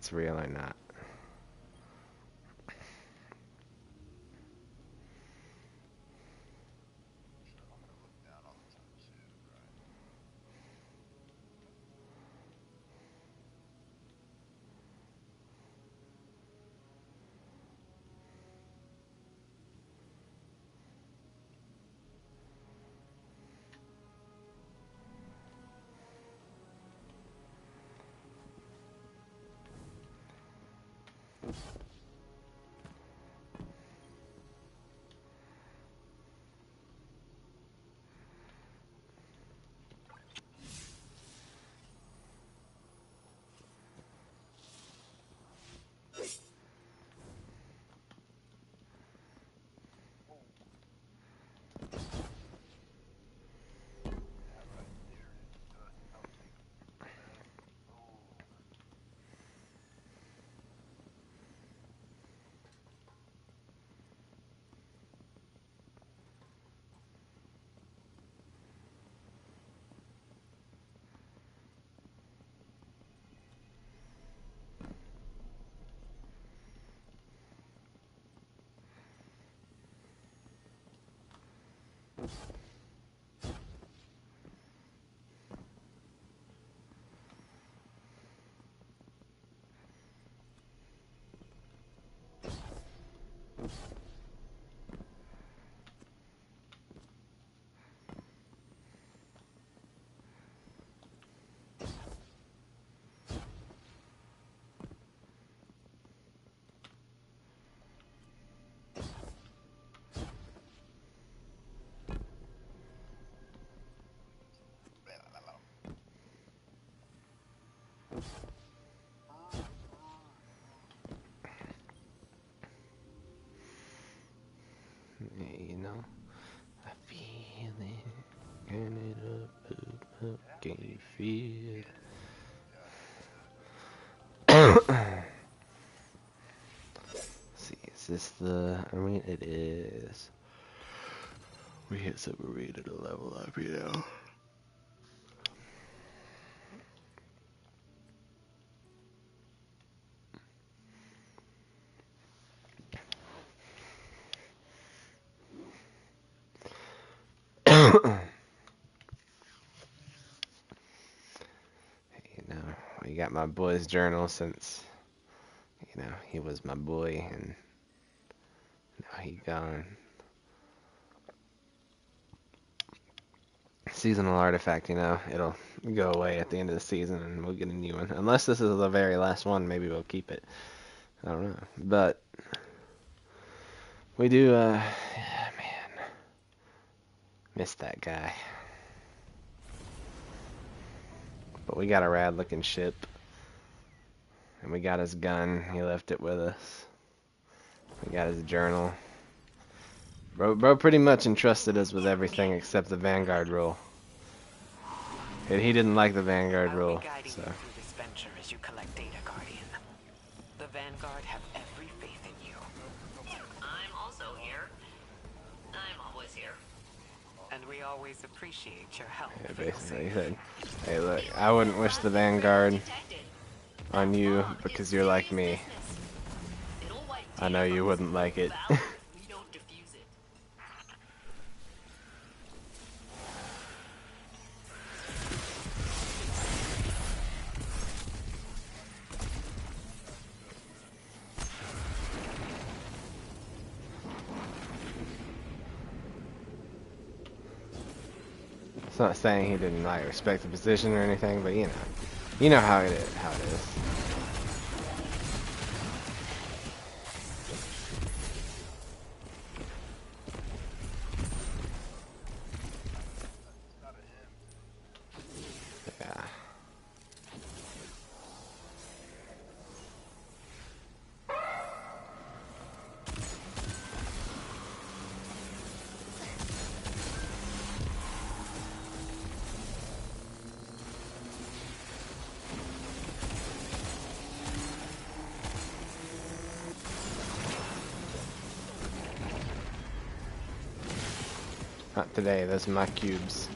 it's real or not. You know, I feel it. Turn it up. Can you feel it? See, is this the... I mean, it is. We hit separated a level up, you know. You know, we got my boy's journal since, you know, he was my boy and now he gone. Seasonal artifact, you know, it'll go away at the end of the season and we'll get a new one. Unless this is the very last one, maybe we'll keep it. I don't know. But we do, yeah, man, miss that guy. But we got a rad looking ship. And we got his gun. He left it with us. We got his journal. Bro pretty much entrusted us with everything except the Vanguard rule. He didn't like the Vanguard rule, so. You through this venture as you collect data, Guardian. The Vanguard have every faith in you. I'm also here. I'm always here. And we always appreciate your help. Yeah, basically, he said, hey, look, I wouldn't wish the Vanguard on you because you're like me. I know you wouldn't like it. It's not saying he didn't like respect the position or anything, but you know how it is. Yeah. Not today, those are my cubes.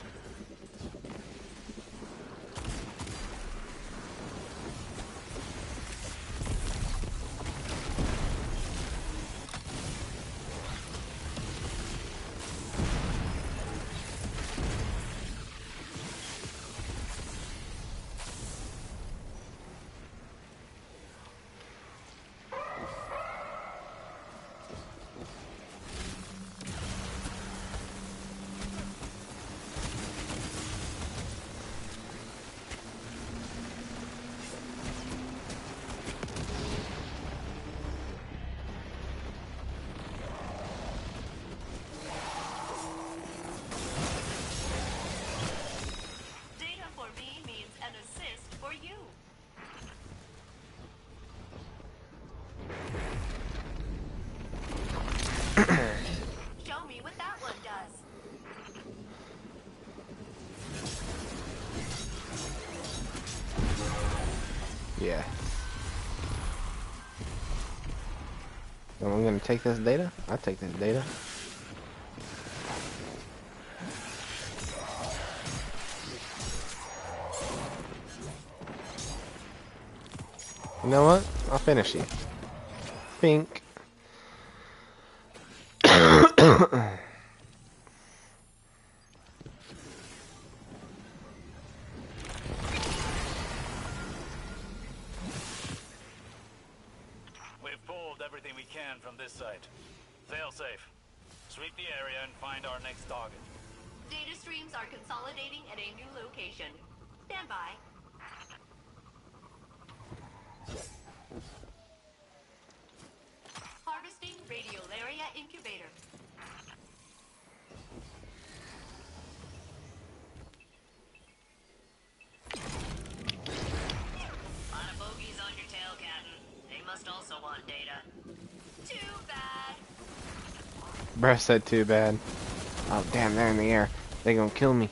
I'm gonna take this data. I'll take this data. You know what? I'll finish you. Pink. We've pulled everything we can from this site. Fail safe. Sweep the area and find our next target. Data streams are consolidating at a new location. Stand by. Harvesting radiolaria incubator. Lot of bogeys on your tail, Captain. They must also want data. Too bad. Bruh said too bad. Oh damn, they're in the air. They gonna kill me.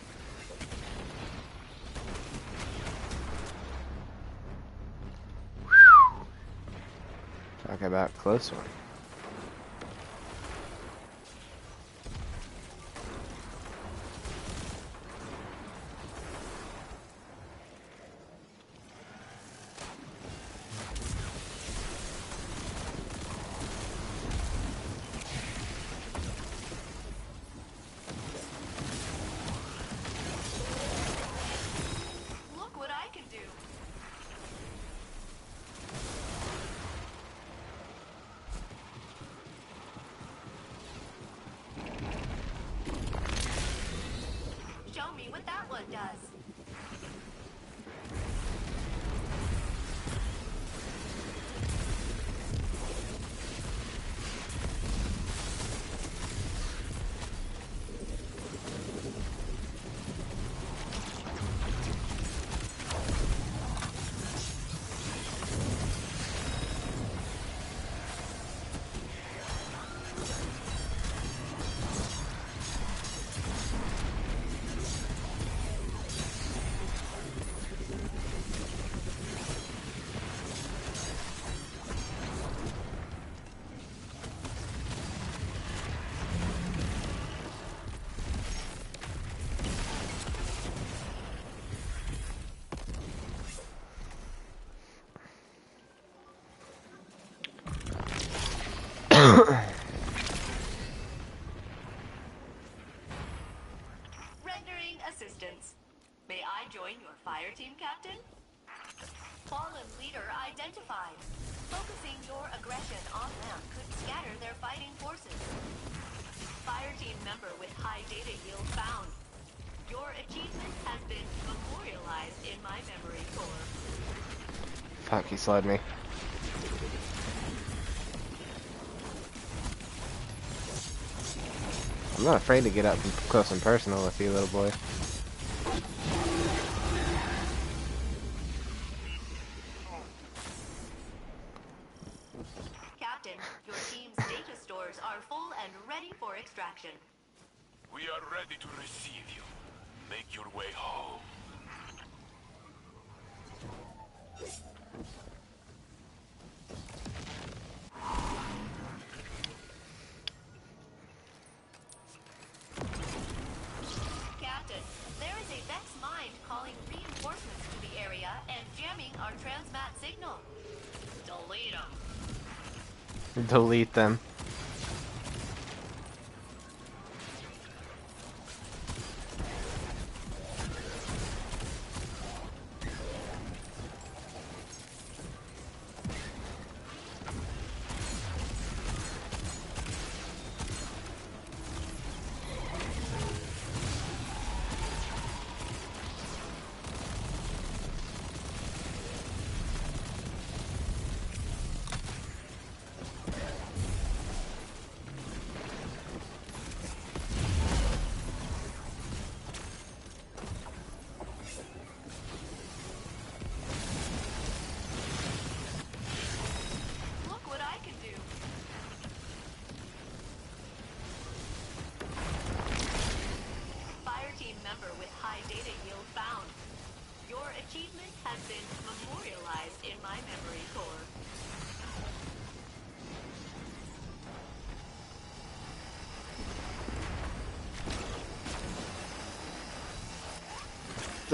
Talk about close one. Look what I can do. Show me what that one does. Rendering assistance. May I join your fire team, Captain? Fallen leader identified. Focusing your aggression on them could scatter their fighting forces. Fire team member with high data yield found. Your achievement has been memorialized in my memory core. Fuck, he slowed me. I'm not afraid to get up close and personal with you, little boy. Captain, your team's data stores are full and ready for extraction. We are ready to receive you. Make your way home. Captain, there is a Vex mind calling reinforcements to the area and jamming our transmat signal. Delete them. Delete them.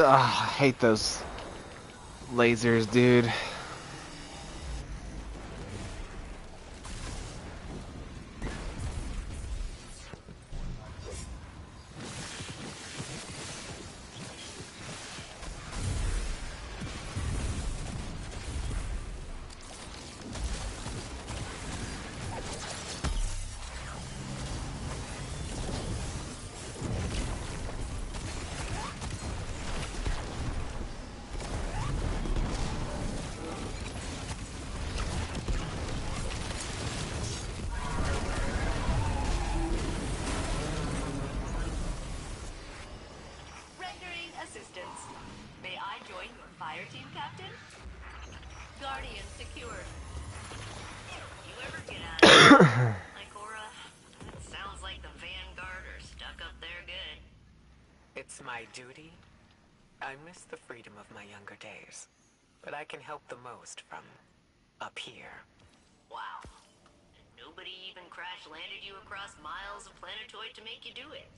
I hate those lasers, dude. Rendering assistance. May I join your fire team, Captain? Guardian secured. You ever get out of there? Ikora, it sounds like the Vanguard are stuck up there good. It's my duty. I miss the freedom of my younger days, but I can help the most from up here. Wow. And nobody even crash landed you across miles of planetoid to make you do it.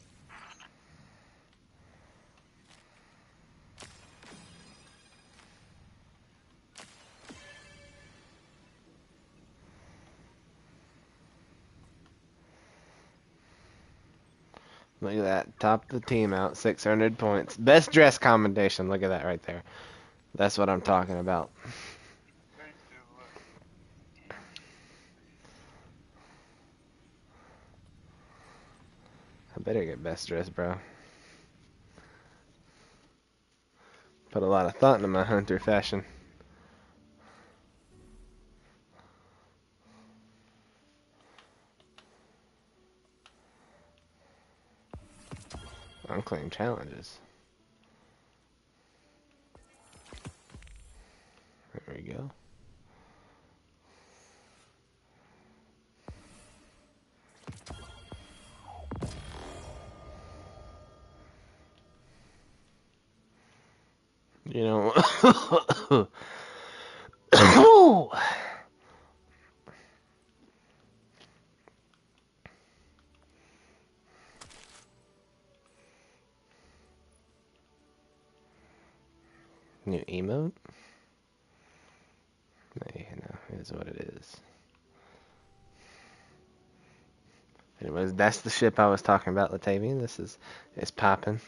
Look at that. Top the team out. 600 points. Best dress commendation. Look at that right there. That's what I'm talking about. I better get best dress, bro. Put a lot of thought into my hunter fashion. Unclaimed challenges. There we go. You know. New emote? No, it is what it is. Anyways, that's the ship I was talking about, Latavian. This is popping.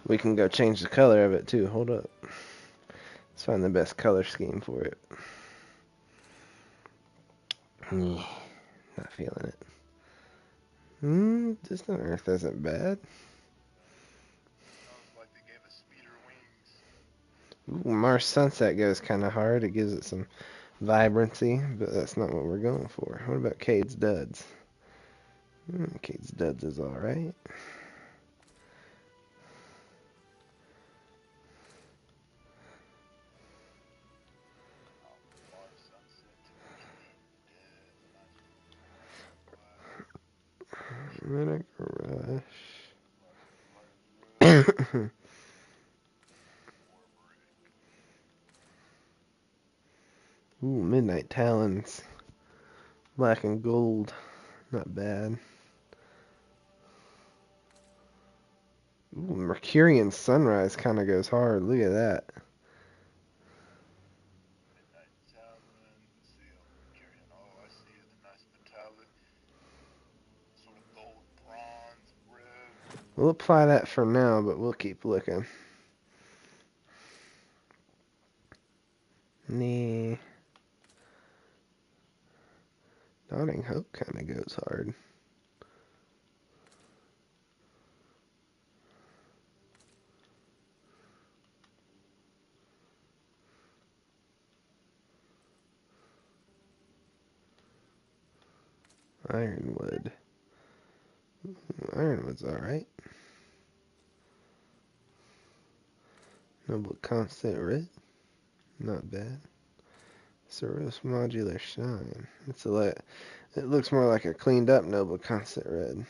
We can go change the color of it too. Hold up. Let's find the best color scheme for it. Not feeling it. Distant Earth isn't bad. Ooh, Mars Sunset goes kind of hard. It gives it some vibrancy, but that's not what we're going for. What about Cade's Duds? Cade's Duds is alright. Medic Rush. Ooh, Midnight Talons. Black and gold. Not bad. Ooh, Mercurian Sunrise kind of goes hard. Look at that. We'll apply that for now, but we'll keep looking. Nah. Dawning Hope kind of goes hard. Ironwood. Ironwood's alright. Noble Constant Red. Not bad. Ceros Modular Shine. It looks more like a cleaned up Noble Constant Red.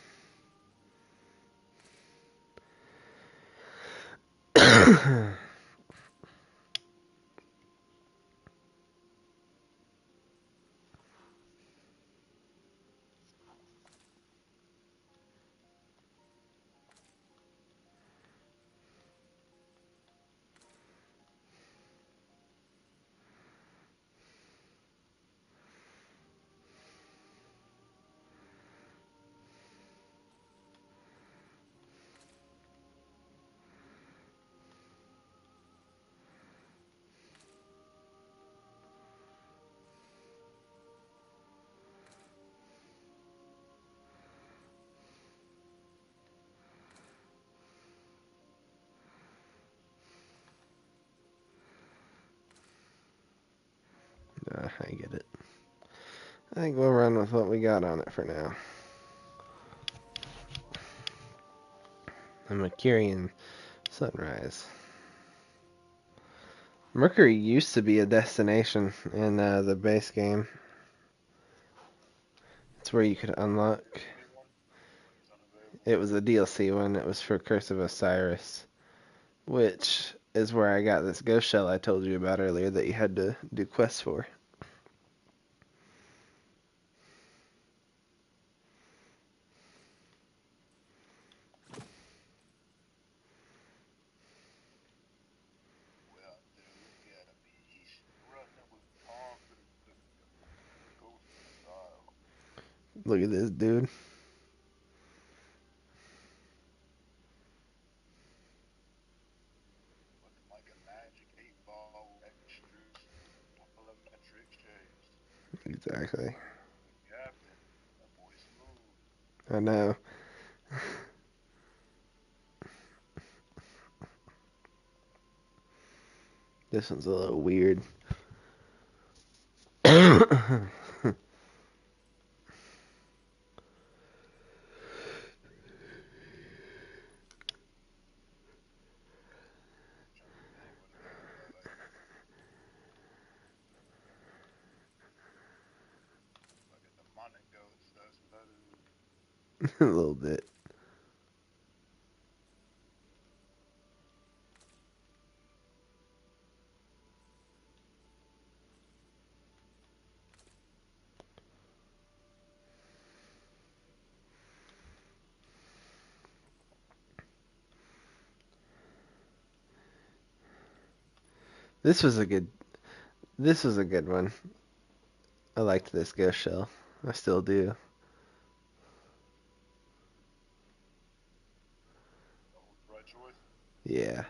I get it. I think we'll run with what we got on it for now. A Mercurian sunrise. Mercury used to be a destination in the base game. It's where you could unlock. It was a DLC one. It was for Curse of Osiris, which is where I got this ghost shell I told you about earlier that you had to do quests for. Look at this dude. Exactly. I know. This one's a little weird. A little bit. This was a good. This was a good one. I liked this ghost shell. I still do. Yeah.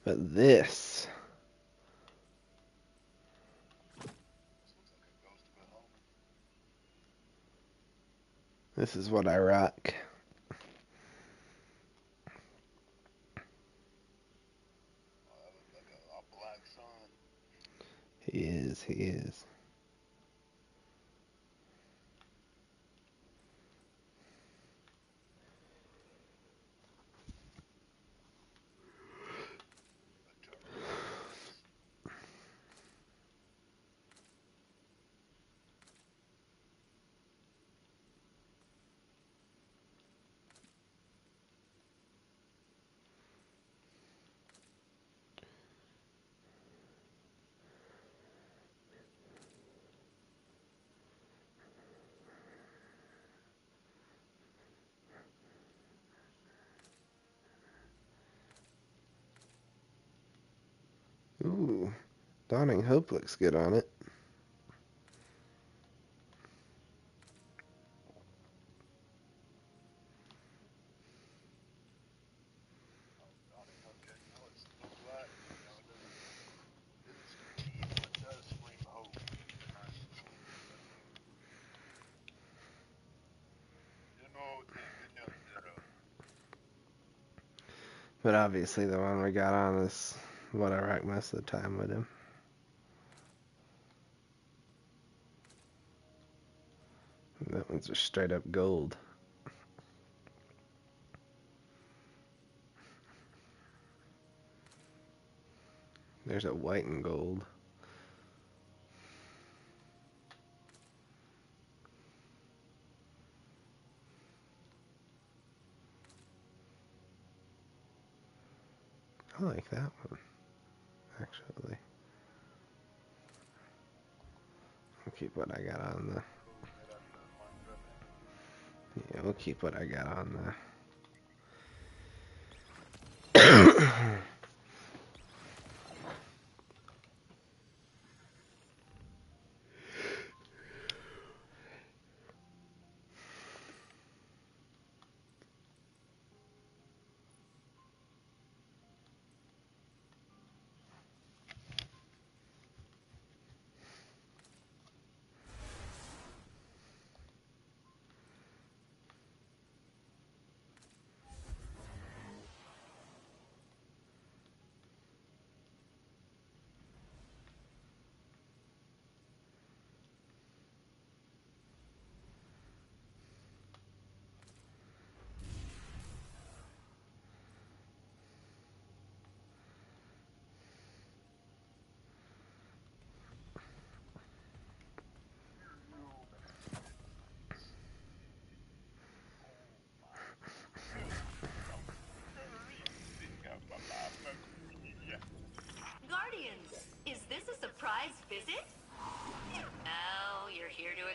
But this is what I rock. He is. He is. Ooh. Dawning Hope looks good on it. But obviously the one we got on is what I rock most of the time with him. That one's just straight up gold. There's a white and gold. I like that one, actually. I'll keep what I got on the... Yeah, we'll keep what I got on the...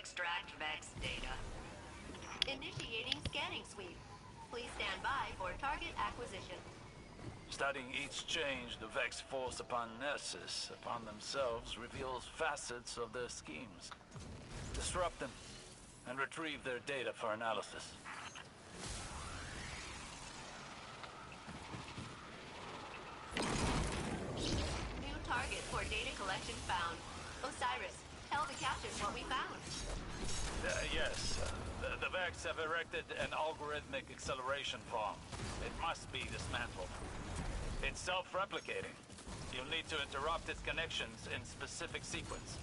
extract Vex data. Initiating scanning sweep. Please stand by for target acquisition. Studying each change the Vex force upon Nessus, upon themselves, reveals facets of their schemes. Disrupt them, and retrieve their data for analysis. New target for data collection found. Osiris, tell the captain what we found. Yes. The Vex have erected an algorithmic acceleration farm. It must be dismantled. It's self-replicating. You'll need to interrupt its connections in specific sequence.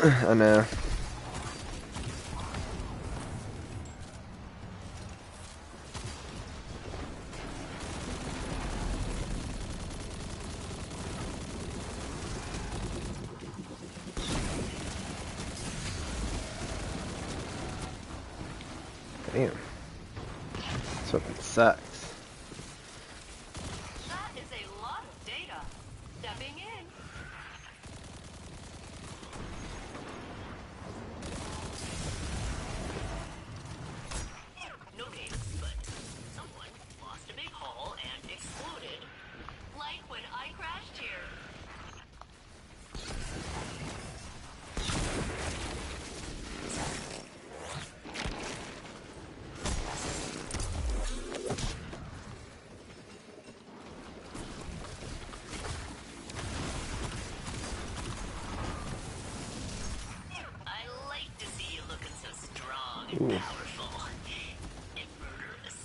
I know. Damn. This fucking sucks. That is a lot of data. Stepping in. No names, but someone lost a big haul and exploded. Like when I crashed here. I like to see you looking so strong and Ooh. powerful and murderous.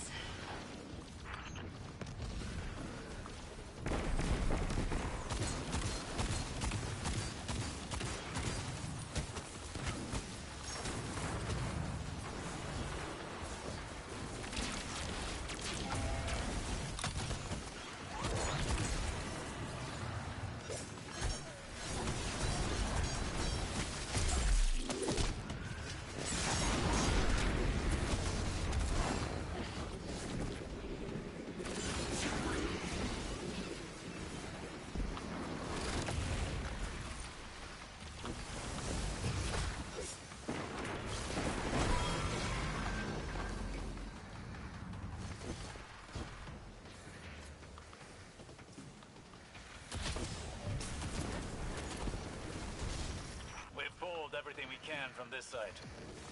Everything we can from this site.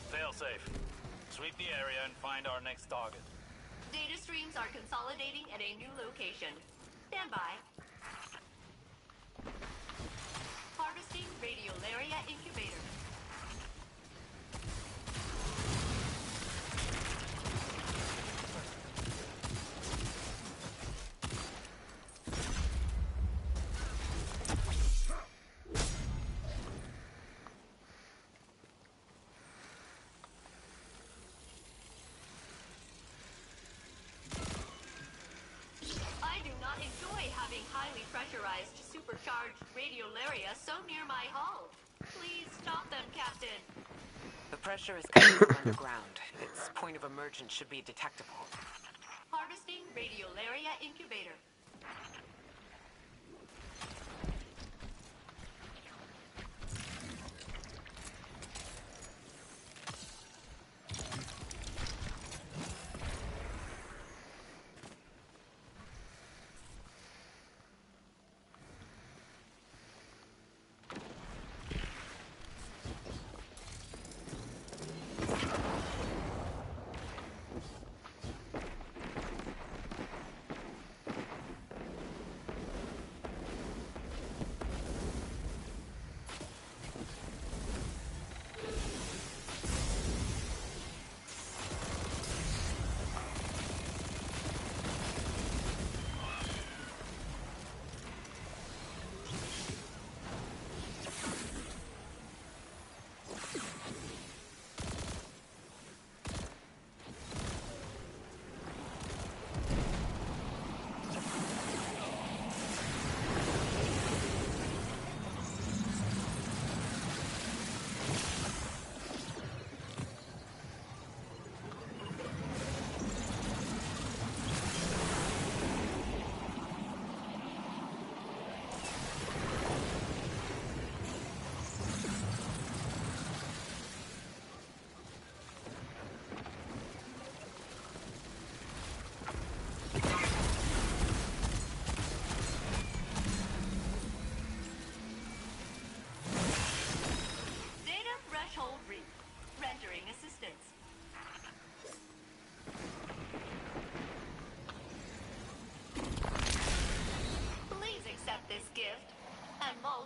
Fail safe. Sweep the area and find our next target. Data streams are consolidating at a new location. Stand by. Harvesting radiolaria incubator. charged radiolaria so near my hull. Please stop them, Captain. The pressure is coming from underground. Its point of emergence should be detectable. Harvesting radiolaria incubator.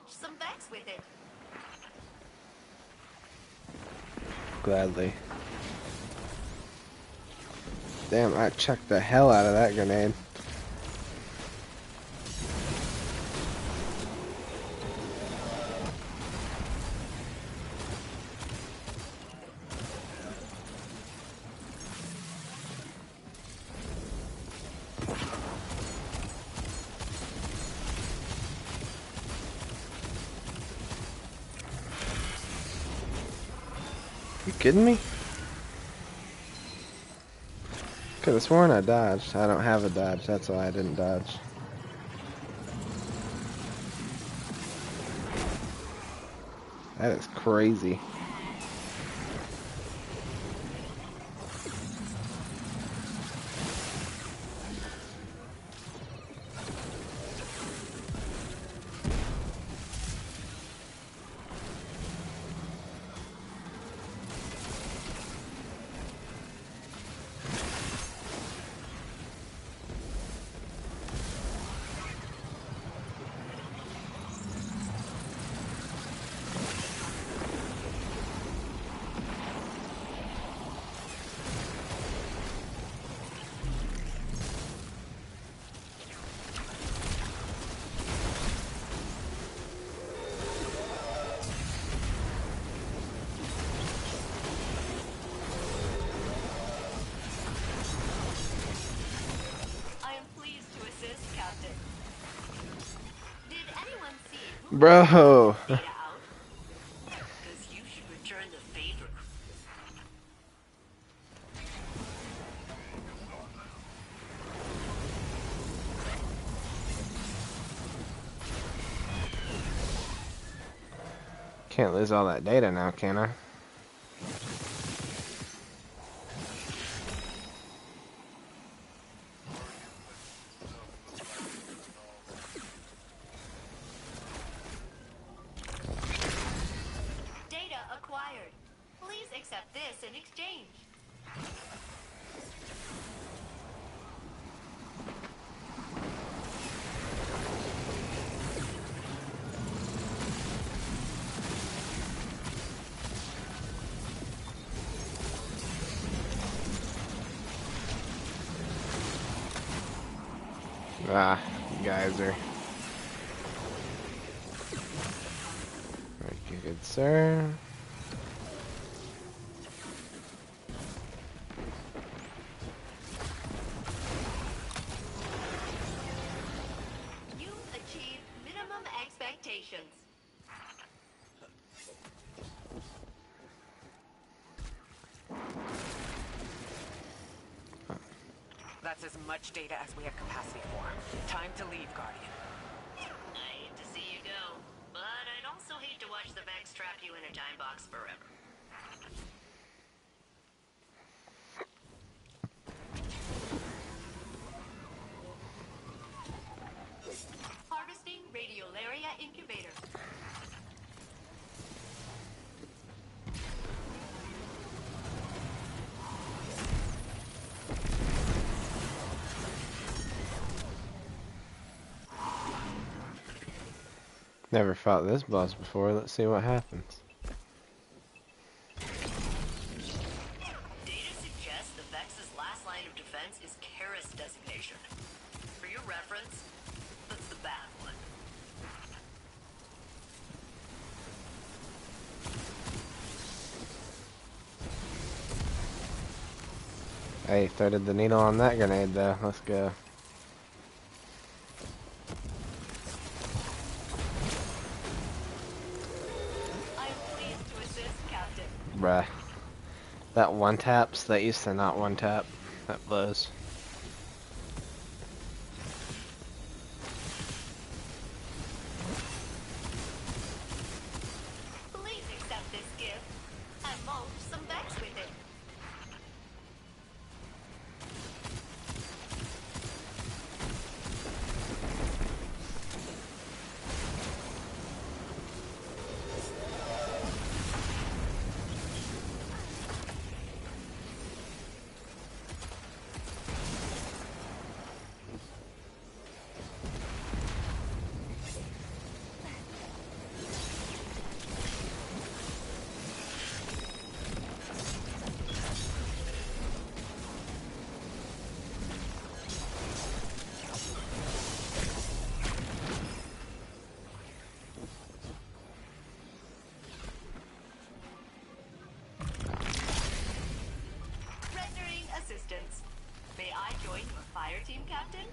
Some Vex with it. Gladly. Damn, I chucked the hell out of that grenade. You kidding me? Could have sworn I dodged. I don't have a dodge, that's why I didn't dodge. That is crazy. Bro. You should return the favor. Can't lose all that data now, can I? Data acquired. Please accept this in exchange. Ah, you guys are... Thank you, good sir. You've achieved minimum expectations. that's as much data as we have capacity for. Time to leave, Guardian. I hate to see you go, but I'd also hate to watch the Vex trap you in a time box forever. Harvesting Radiolaria Incubator. Never fought this boss before. Let's see what happens. Data suggests the Vex's last line of defense is Karis designation. For your reference, that's the bad one. Hey, threaded the needle on that grenade though. Let's go. I'm pleased to assist, Captain. Bruh. That one taps, that used to not one tap. That blows. Please accept this gift and mold some Vex with it. Rendering assistance. May I join your fire team, Captain?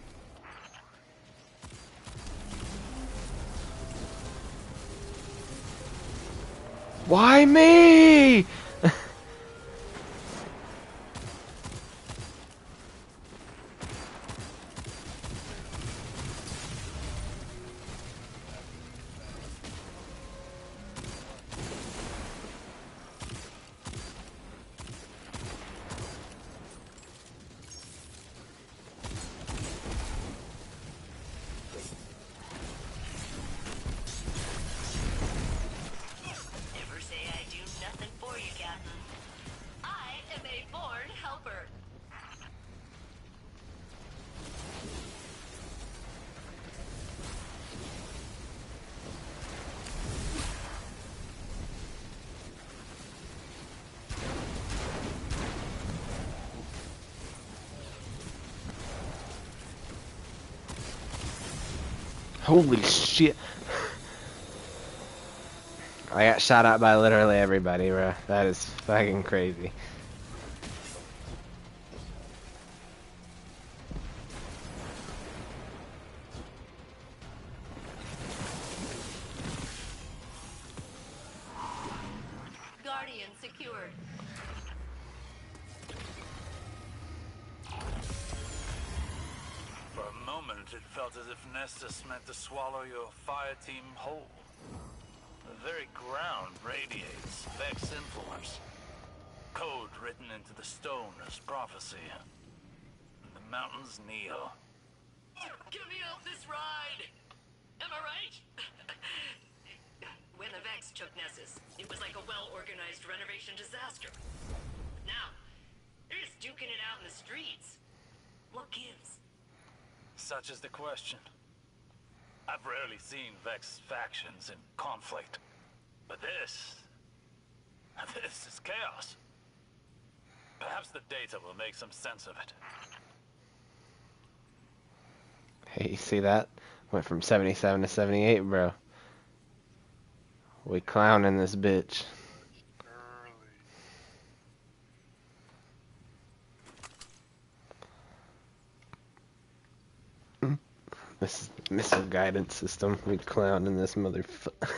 Why me? Never say I do nothing for you, Captain. I am a born helper. Holy shit. I got shot at by literally everybody, bro. That is fucking crazy. Guardian secured. For a moment, it felt as if Nestus meant to swallow your fire team whole. The very ground radiates Vex influence. Code written into the stone as prophecy. The mountains kneel. Get me off this ride! Am I right? When the Vex took Nessus, it was like a well-organized renovation disaster. Now, they're just duking it out in the streets. What gives? Such is the question. I've rarely seen Vex factions in conflict. But this is chaos. Perhaps the data will make some sense of it. Hey, you see that? Went from 77 to 78, bro. We clowning this bitch. This is the missile guidance system. We clowning this motherfucker.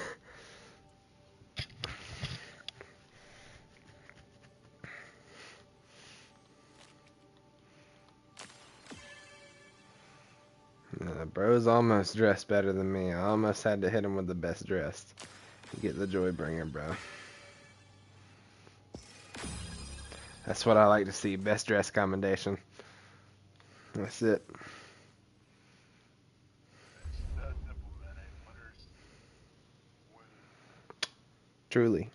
Bro's almost dressed better than me. I almost had to hit him with the best dressed. Get the Joybringer, bro. That's what I like to see. Best dress commendation. That's it. Truly.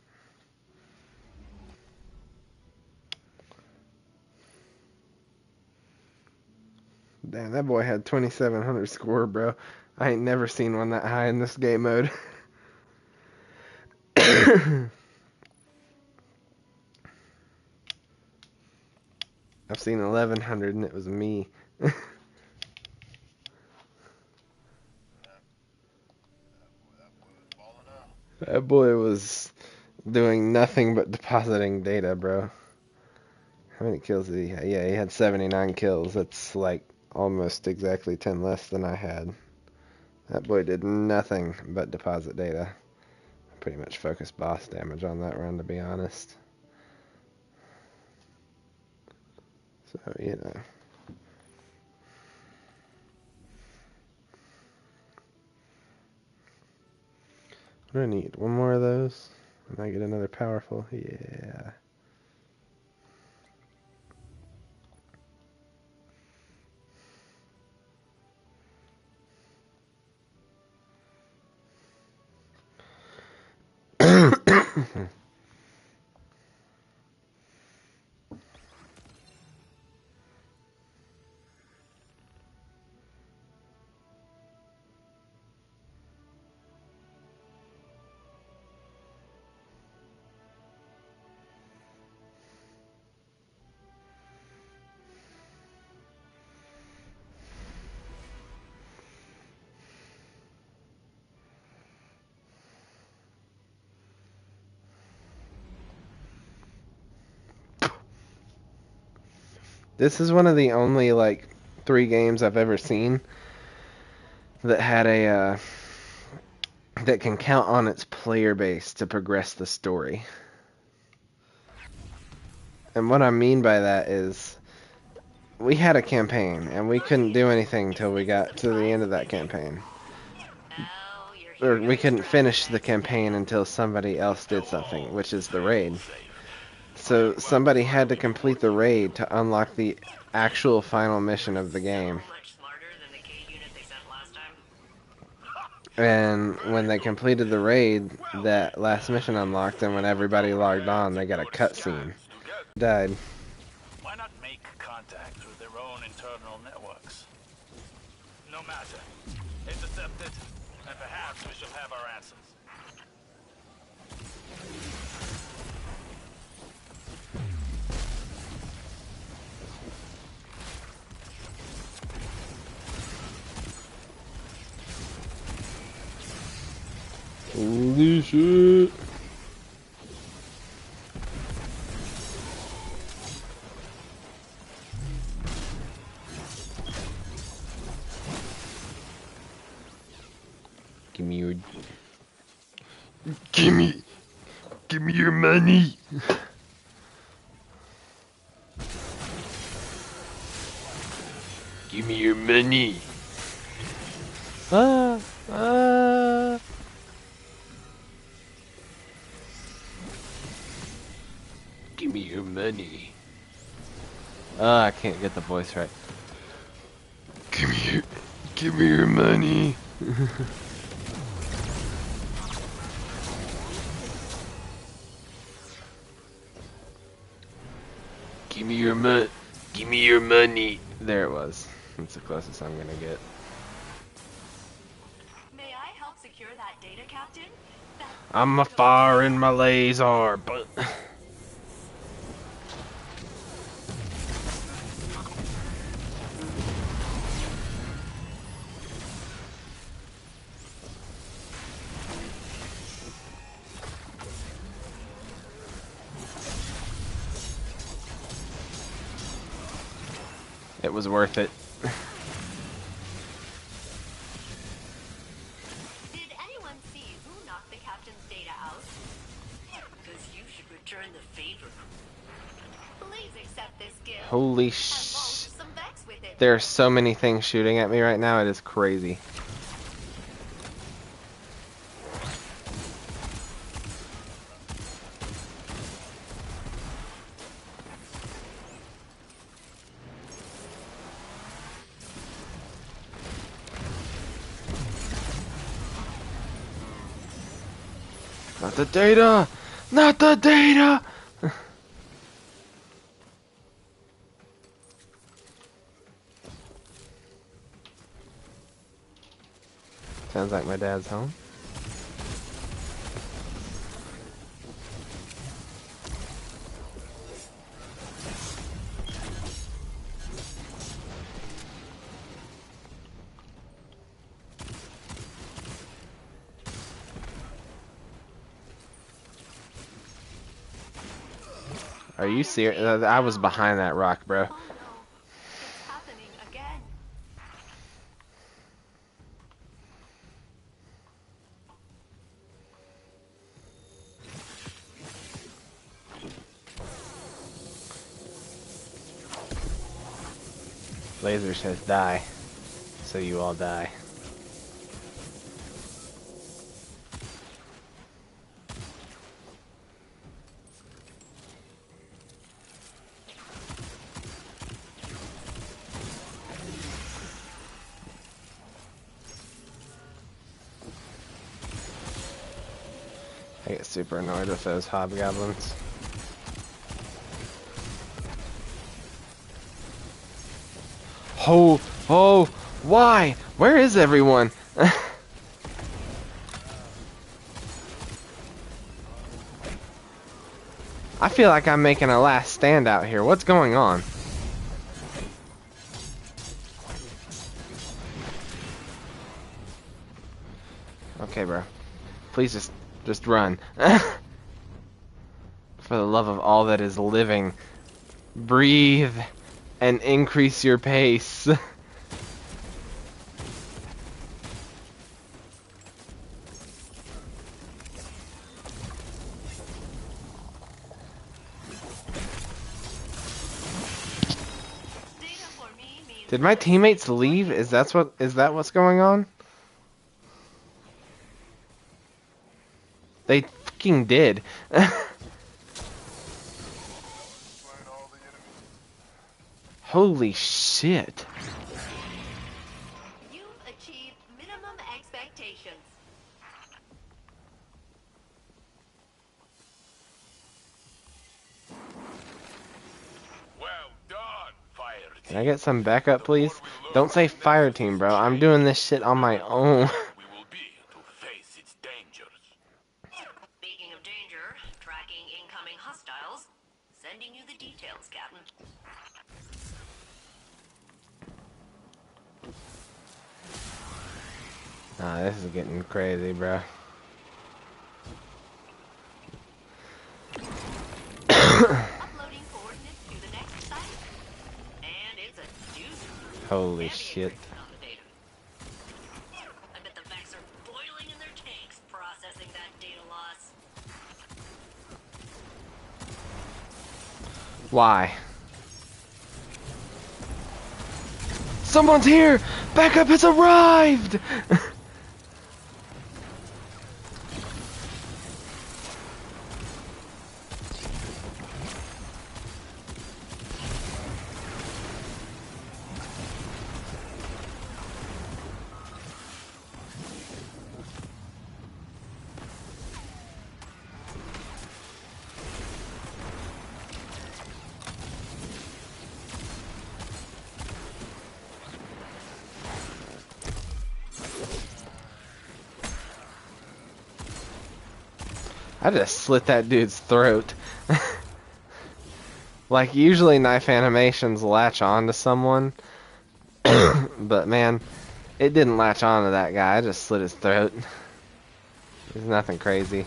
Damn, that boy had 2,700 score, bro. I ain't never seen one that high in this game mode. I've seen 1,100 and it was me. That boy was doing nothing but depositing data, bro. How many kills did he have? Yeah, he had 79 kills. That's like almost exactly 10 less than I had. That boy did nothing but deposit data. Pretty much focused boss damage on that run, to be honest. So, you know. What do I need? One more of those? And I get another powerful? Yeah. This is one of the only, like, 3 games I've ever seen that had a, that can count on its player base to progress the story. And what I mean by that is, we had a campaign, and we couldn't do anything until we got to the end of that campaign. Or we couldn't finish the campaign until somebody else did something, which is the raid. So somebody had to complete the raid to unlock the actual final mission of the game. And when they completed the raid, that last mission unlocked, and when everybody logged on, they got a cutscene. Died. Why not make contact through their own internal networks? No matter. Intercept it, and perhaps we shall have our answers. Holy shit. Give me your... Give me your money. Give me your money. Ah. Give me your money. I can't get the voice right. Give me your money. Give me your money. There it was. That's the closest I'm gonna get. May I help secure that data, Captain? I'm a firing my laser, but it was worth it. Did anyone see who knocked the captain's data out? Because you should return the favor. Please accept this gift. Holy As long as some Vex with it. There are so many things shooting at me right now, it is crazy. Not the data! Not the data! Sounds like my dad's home. Are you serious? I was behind that rock, bro. Oh no, it's happening again. Laser says die, so you all die. I get super annoyed with those hobgoblins. Oh, why? Where is everyone? I feel like I'm making a last stand out here. What's going on? Okay, bro. Please just run. For the love of all that is living, breathe and increase your pace. Data for me means Did my teammates leave? Is that what's going on? They fucking did. Holy shit. you've achieved minimum expectations. Well done, fire Can I get some backup, please? Don't say fire team, bro. I'm doing this shit on my own. we will be to face its dangers. Speaking of danger, tracking incoming hostiles. Sending you the details, Captain. Nah, this is getting crazy, bro. Uploading coordinates to the next site. And it's a doozy. Holy Heavy shit. encryption on the data. I bet the Vex are boiling in their tanks processing that data loss. Why? Someone's here! Backup has arrived! I just slit that dude's throat. Like, usually knife animations latch on to someone. But man, it didn't latch on to that guy. I just slit his throat. There's nothing crazy.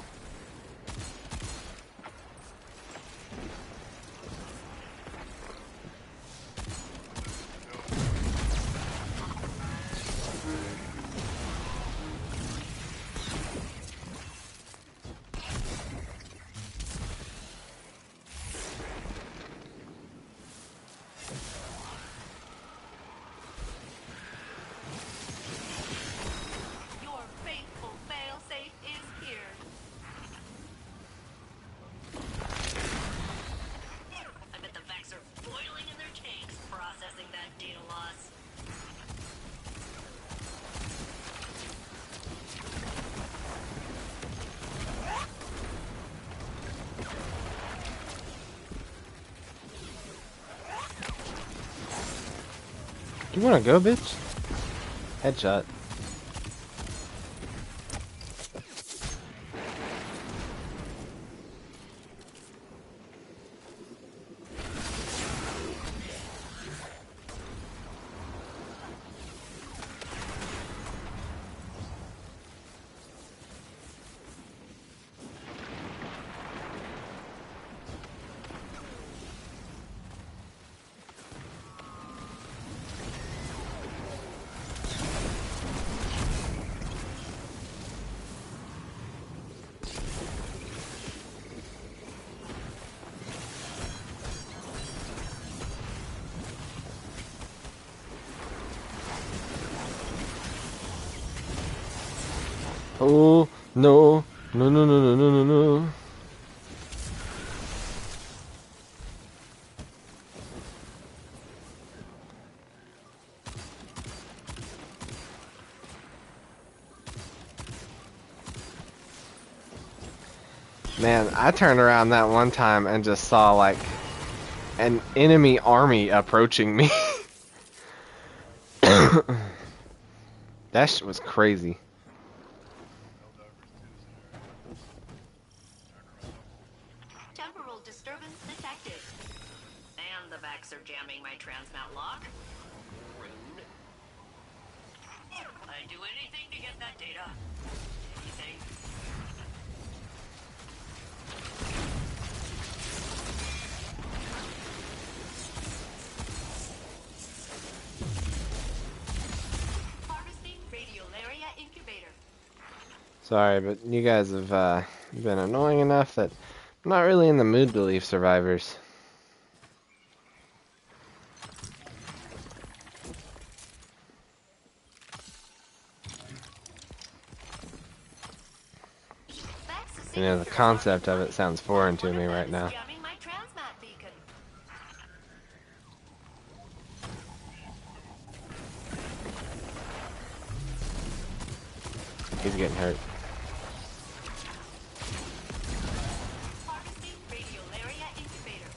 You wanna go, bitch? Headshot. Oh, no. No, no, no, no, no, no, no. Man, I turned around that one time and just saw, like, an enemy army approaching me. That shit was crazy. Temporal disturbance detected. And the Vax are jamming my transmat lock. Rude. I'd do anything to get that data. Anything. Harvesting radiolaria incubator. Sorry, but you guys have been annoying enough that I'm not really in the mood to leave survivors. You know, the concept of it sounds foreign to me right now. Jamming my transmat beacon. He's getting hurt. Harvesting radiolaria incubator.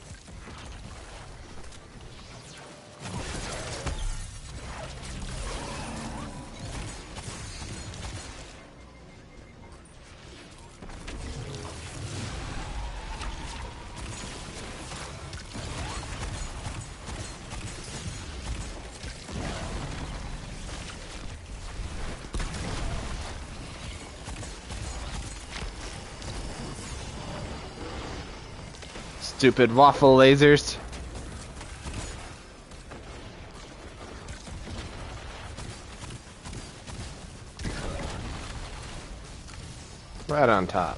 Stupid waffle lasers. Right on top.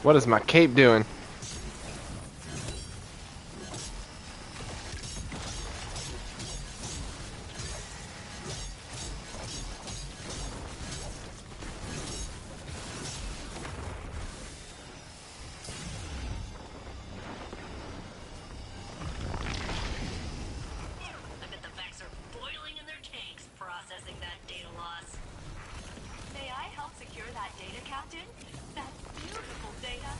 What is my cape doing? I bet the Vax are boiling in their tanks processing that data loss. May I help secure that data, Captain? That's beautiful data.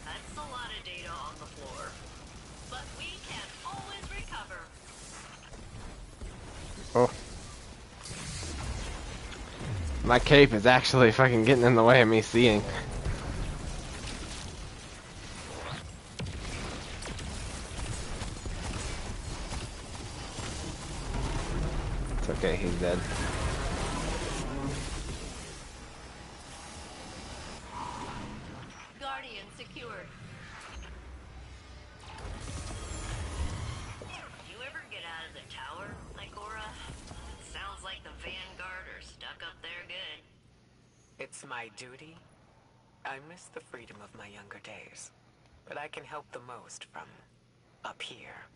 That's a lot of data on the floor. But we can always recover. Oh. My cape is actually fucking getting in the way of me seeing. It's okay, he's dead. Guardian secured. You ever get out of the tower, Lycora? It sounds like the Vanguard are stuck up there good. It's my duty. I miss the freedom of my younger days, but I can help the most from up here.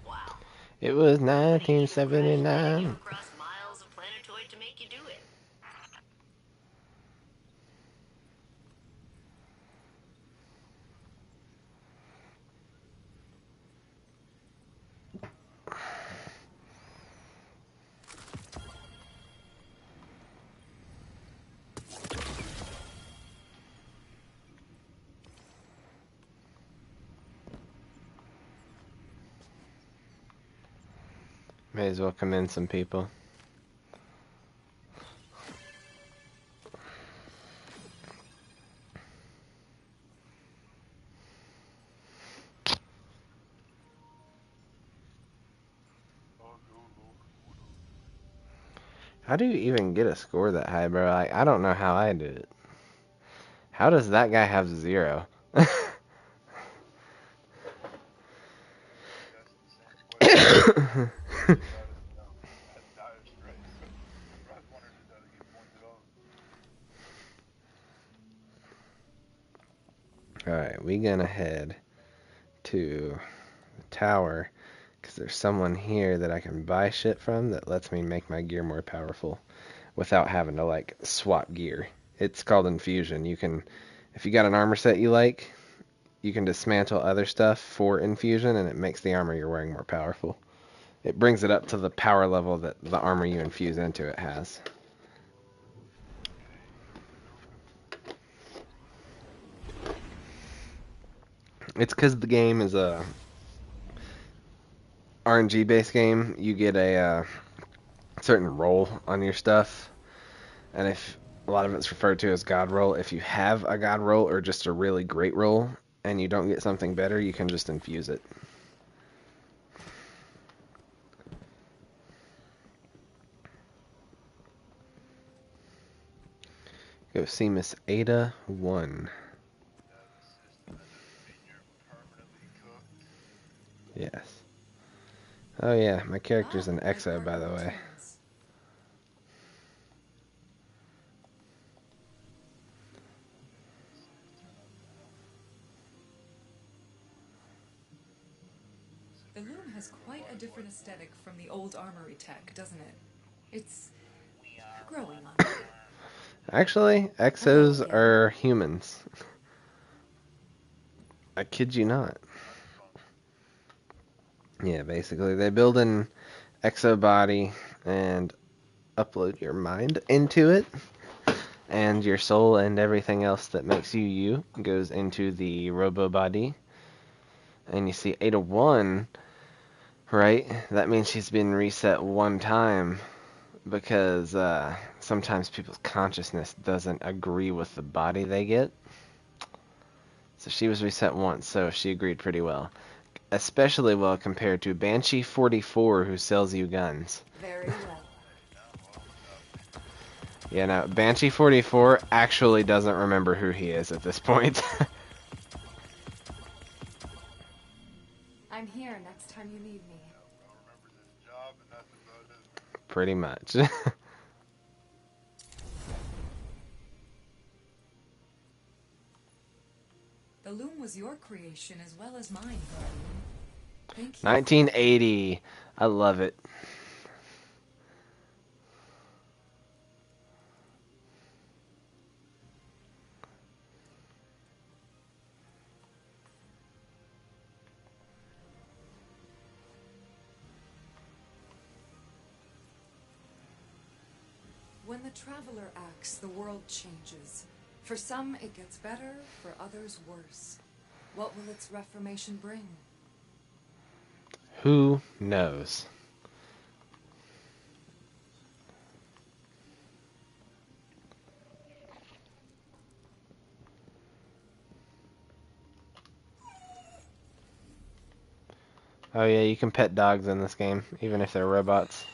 Wow. It was But you came 1979. across miles of planetoid to make you do it. May as well commend some people. How do you even get a score that high, bro? Like, I don't know how I did it. How does that guy have 0? Alright, we gonna head to the tower, because there's someone here that I can buy shit from that lets me make my gear more powerful without having to, like, swap gear. It's called infusion. You can, if you got an armor set you like, you can dismantle other stuff for infusion, and it makes the armor you're wearing more powerful. It brings it up to the power level that the armor you infuse into it has. It's because the game is a RNG based game. You get a certain roll on your stuff, and if a lot of it's referred to as god roll, if you have a god roll or just a really great roll and you don't get something better, you can just infuse it. Go see Miss Ada 1. Yes. Oh yeah, my character's an exo, by the way. The loom has quite a different aesthetic from the old armory tech, doesn't it? It's growing on me. Actually, exos are humans. I kid you not. Yeah, basically, they build an exo body and upload your mind into it, and your soul and everything else that makes you you goes into the robo body. And you see Ada 1, right? That means she's been reset one time, because sometimes people's consciousness doesn't agree with the body they get. So she was reset once, so she agreed pretty well. Especially well compared to Banshee 44, who sells you guns. Very well. Yeah, no, Banshee 44 actually doesn't remember who he is at this point. I'm here next time you need me. Pretty much. The loom was your creation as well as mine, Guardian. Thank you. 1980. I love it. When the traveler acts, the world changes. For some, it gets better, for others, worse. What will its reformation bring? Who knows? Oh yeah, you can pet dogs in this game, even if they're robots.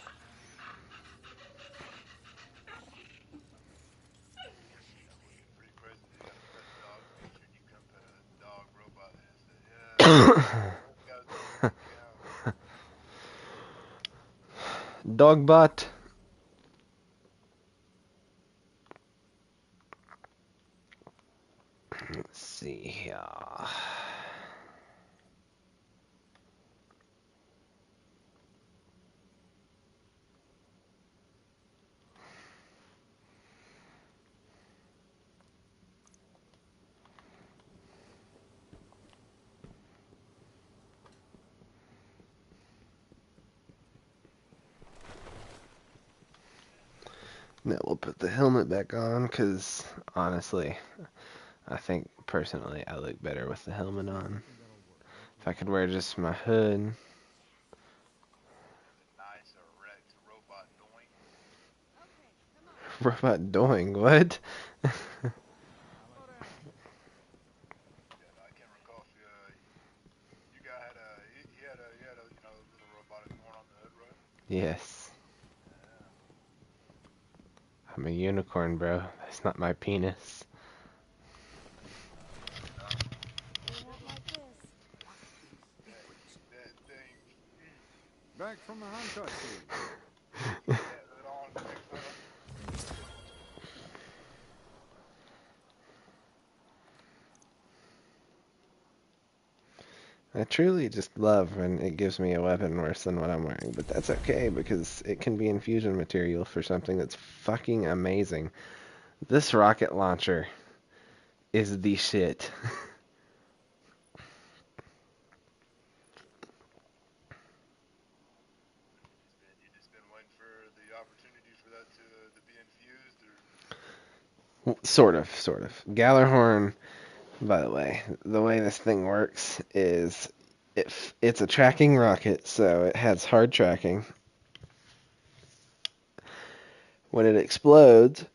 Dogbot. Let's see here. Now we'll put the helmet back on, because honestly, I think personally I look better with the helmet on. If I could wear just my hood. Robot doing what? Yeah, no, I can't recall if you guy had a little robotic horn on the hood, right? Yes. Yeah. I'm a unicorn, bro. That's not my penis. They won't like this. That thing. Back from the hunt, I see. Yeah, that on, big fella. I truly just love when it gives me a weapon worse than what I'm wearing, but that's okay because it can be infusion material for something that's fucking amazing. This rocket launcher is the shit. You just been waiting for the opportunity for that to be infused, or Sort of, sort of. Gallarhorn, by the way this thing works is it's a tracking rocket, so it has hard tracking. When it explodes,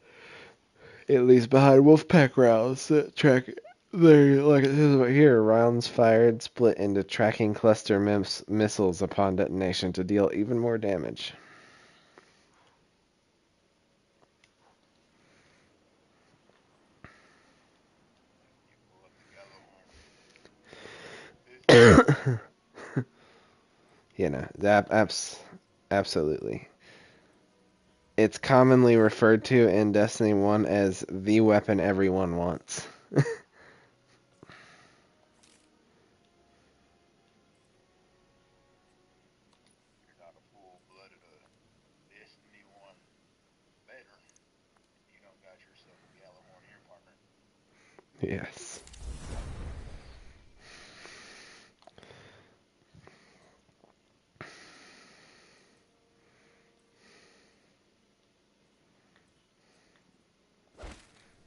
it leaves behind wolfpack rounds that track. They, like it says right here, rounds fired split into tracking cluster missiles upon detonation to deal even more damage. you pull up the gallows horn. You know, absolutely. It's commonly referred to in Destiny 1 as the weapon everyone wants. You're not a full-blooded Destiny 1 veteran. You don't got yourself a gallows horn here, partner. Yes.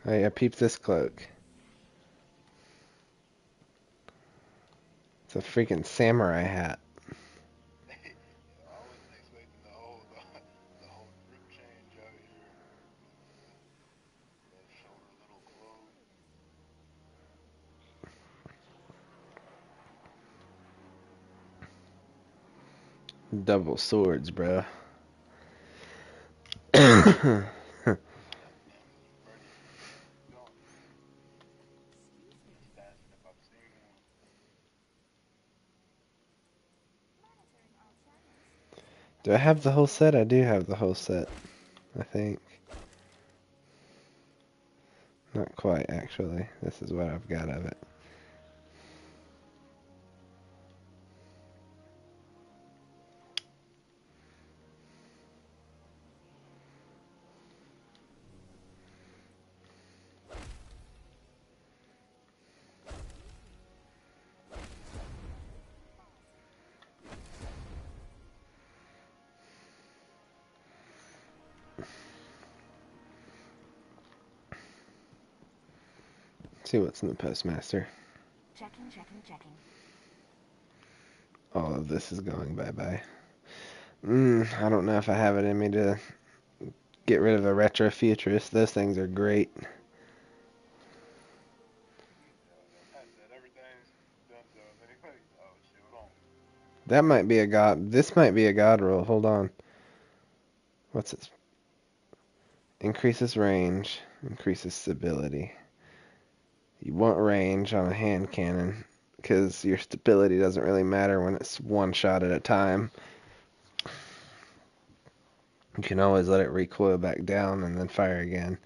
Hey, I peeped this cloak. It's a freaking samurai hat. I wasn't expecting the whole grip change out here. Left shoulder little clove. Double swords, bro. Ready? Don't. Just asking if I've seen one. Do I have the whole set? I do have the whole set, I think. Not quite, actually. This is what I've got of it. See what's in the postmaster. Checking, checking, checking. All of this is going bye-bye. I don't know if I have it in me to get rid of a retro futurist. Those things are great. That everything's done to him anyway. Oh shit, hold on. That might be a god. This might be a god roll. Hold on. What's it? Increases range. Increases stability. You want range on a hand cannon because your stability doesn't really matter when it's one shot at a time. You can always let it recoil back down and then fire again.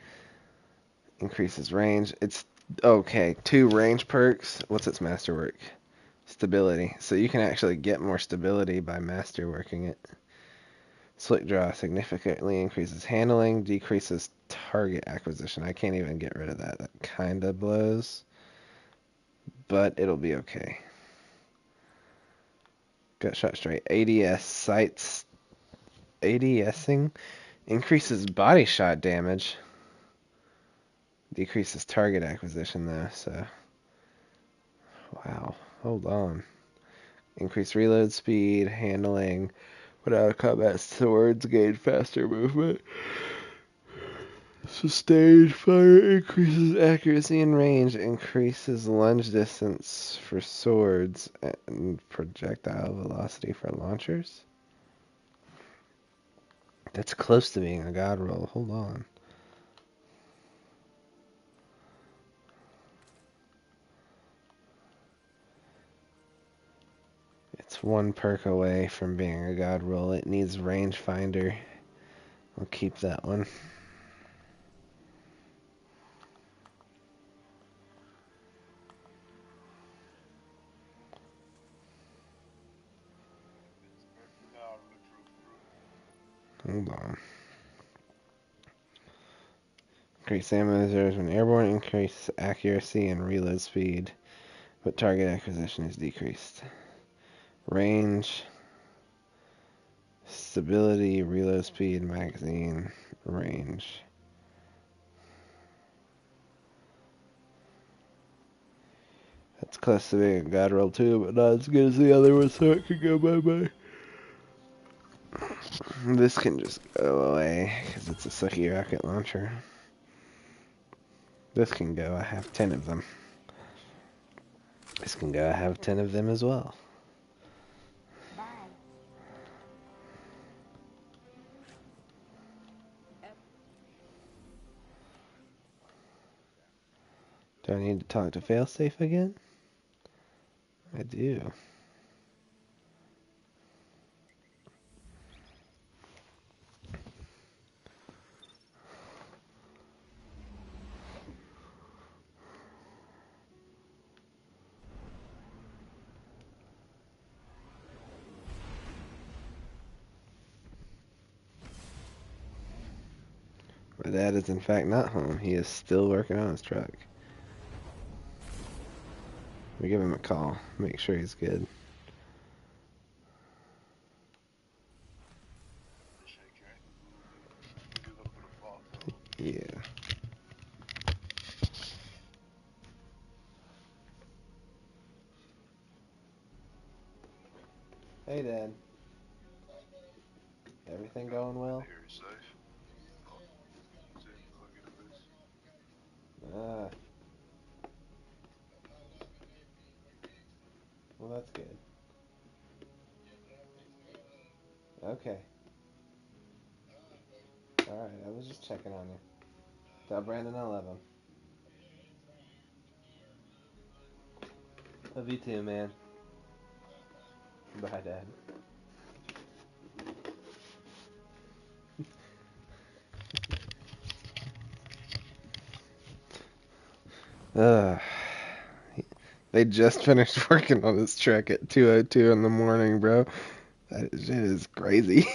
Increases range. It's okay. 2 range perks. What's its masterwork? Stability. So you can actually get more stability by masterworking it. Slick draw significantly increases handling, decreases target acquisition. I can't even get rid of that. That kind of blows. But it'll be okay. Got shot straight. ADS sights. ADSing increases body shot damage. Decreases target acquisition though, so. Wow. Hold on. Increase reload speed, handling. Without combat swords gain faster movement. Sustained fire increases accuracy and range, increases lunge distance for swords, and projectile velocity for launchers. That's close to being a god roll. Hold on. It's one perk away from being a god roll. It needs rangefinder. I'll keep that one. Hold on. Increase ammo reserves when airborne, increase accuracy and reload speed, but target acquisition is decreased. Range, stability, reload speed, magazine, range. That's close to being a god roll too, but not as good as the other one, so it could go bye-bye. This can just go away, because it's a sucky rocket launcher. This can go, I have 10 of them. This can go, I have 10 of them as well. Bye. Do I need to talk to Failsafe again? I do. My dad is in fact not home. He is still working on his truck. We give him a call. Make sure he's good. Yeah. Hey, Dad. Everything going well? Ah. Well, that's good. Okay. Alright, I was just checking on you. Tell Brandon I love him. Love you too, man. Bye, Dad. Ugh. They just finished working on this truck at 2:02 in the morning, bro. That shit is crazy.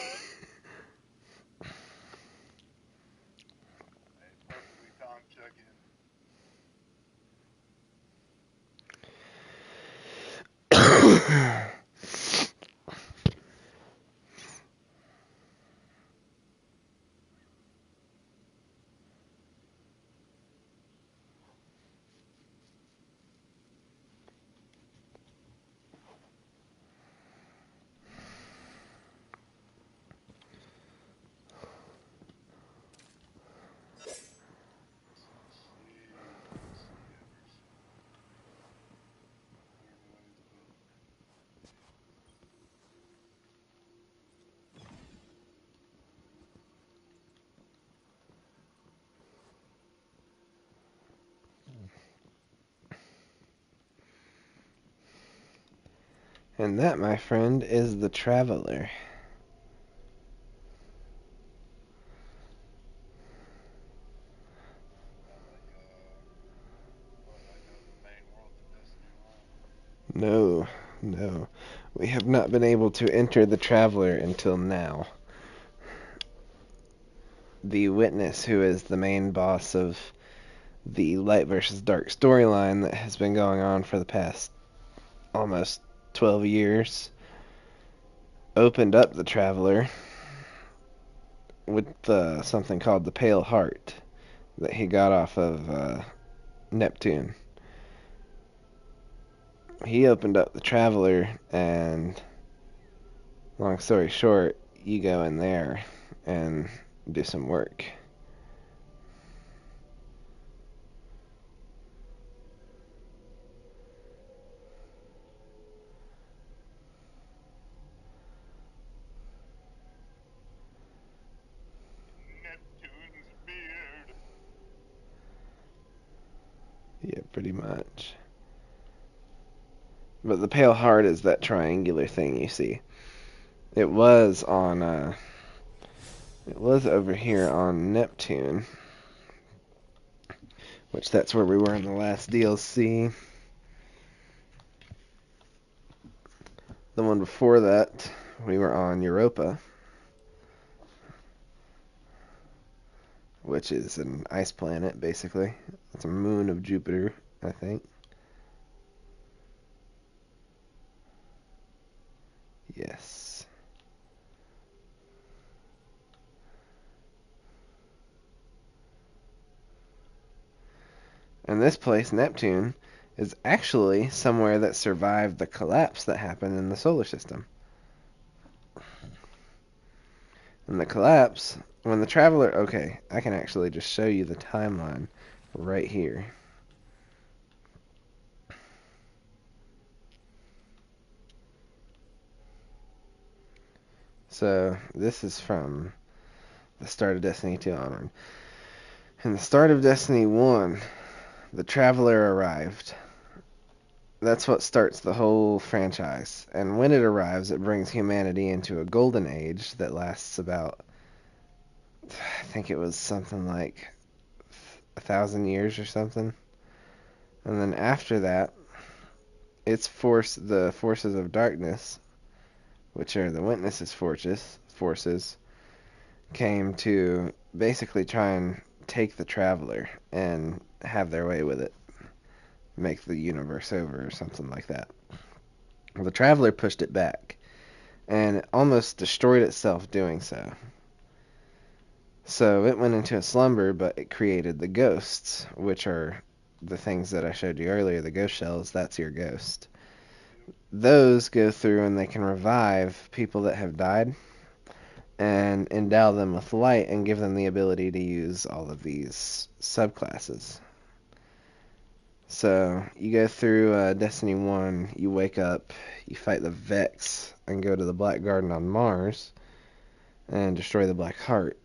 And that, my friend, is the Traveler. No, no. We have not been able to enter the Traveler until now. The Witness, who is the main boss of the Light versus Dark storyline that has been going on for the past almost 12 years, opened up the Traveler with something called the Pale Heart that he got off of Neptune. He opened up the Traveler, and long story short, you go in there and do some work. pretty much. But the pale heart is that triangular thing you see. It was on, it was over here on Neptune, which that's where we were in the last DLC. The one before that, we were on Europa, which is an ice planet, basically. It's a moon of Jupiter, I think. Yes. And this place, Neptune, is actually somewhere that survived the collapse that happened in the solar system. And the collapse, when the traveler... Okay, I can actually just show you the timeline right here. So, this is from the start of Destiny 2 onward. In the start of Destiny 1, the Traveler arrived. That's what starts the whole franchise. And when it arrives, it brings humanity into a golden age that lasts about... I think it was something like 1,000 years or something. And then after that, the forces of darkness, which are the Witnesses forces, came to basically try and take the Traveler and have their way with it. Make the universe over or something like that. Well, the Traveler pushed it back, and it almost destroyed itself doing so. So it went into a slumber, but it created the ghosts, which are the things that I showed you earlier, the ghost shells. That's your ghost. Those go through and they can revive people that have died and endow them with light and give them the ability to use all of these subclasses. So you go through Destiny 1, you wake up, you fight the Vex and go to the Black Garden on Mars and destroy the Black Heart.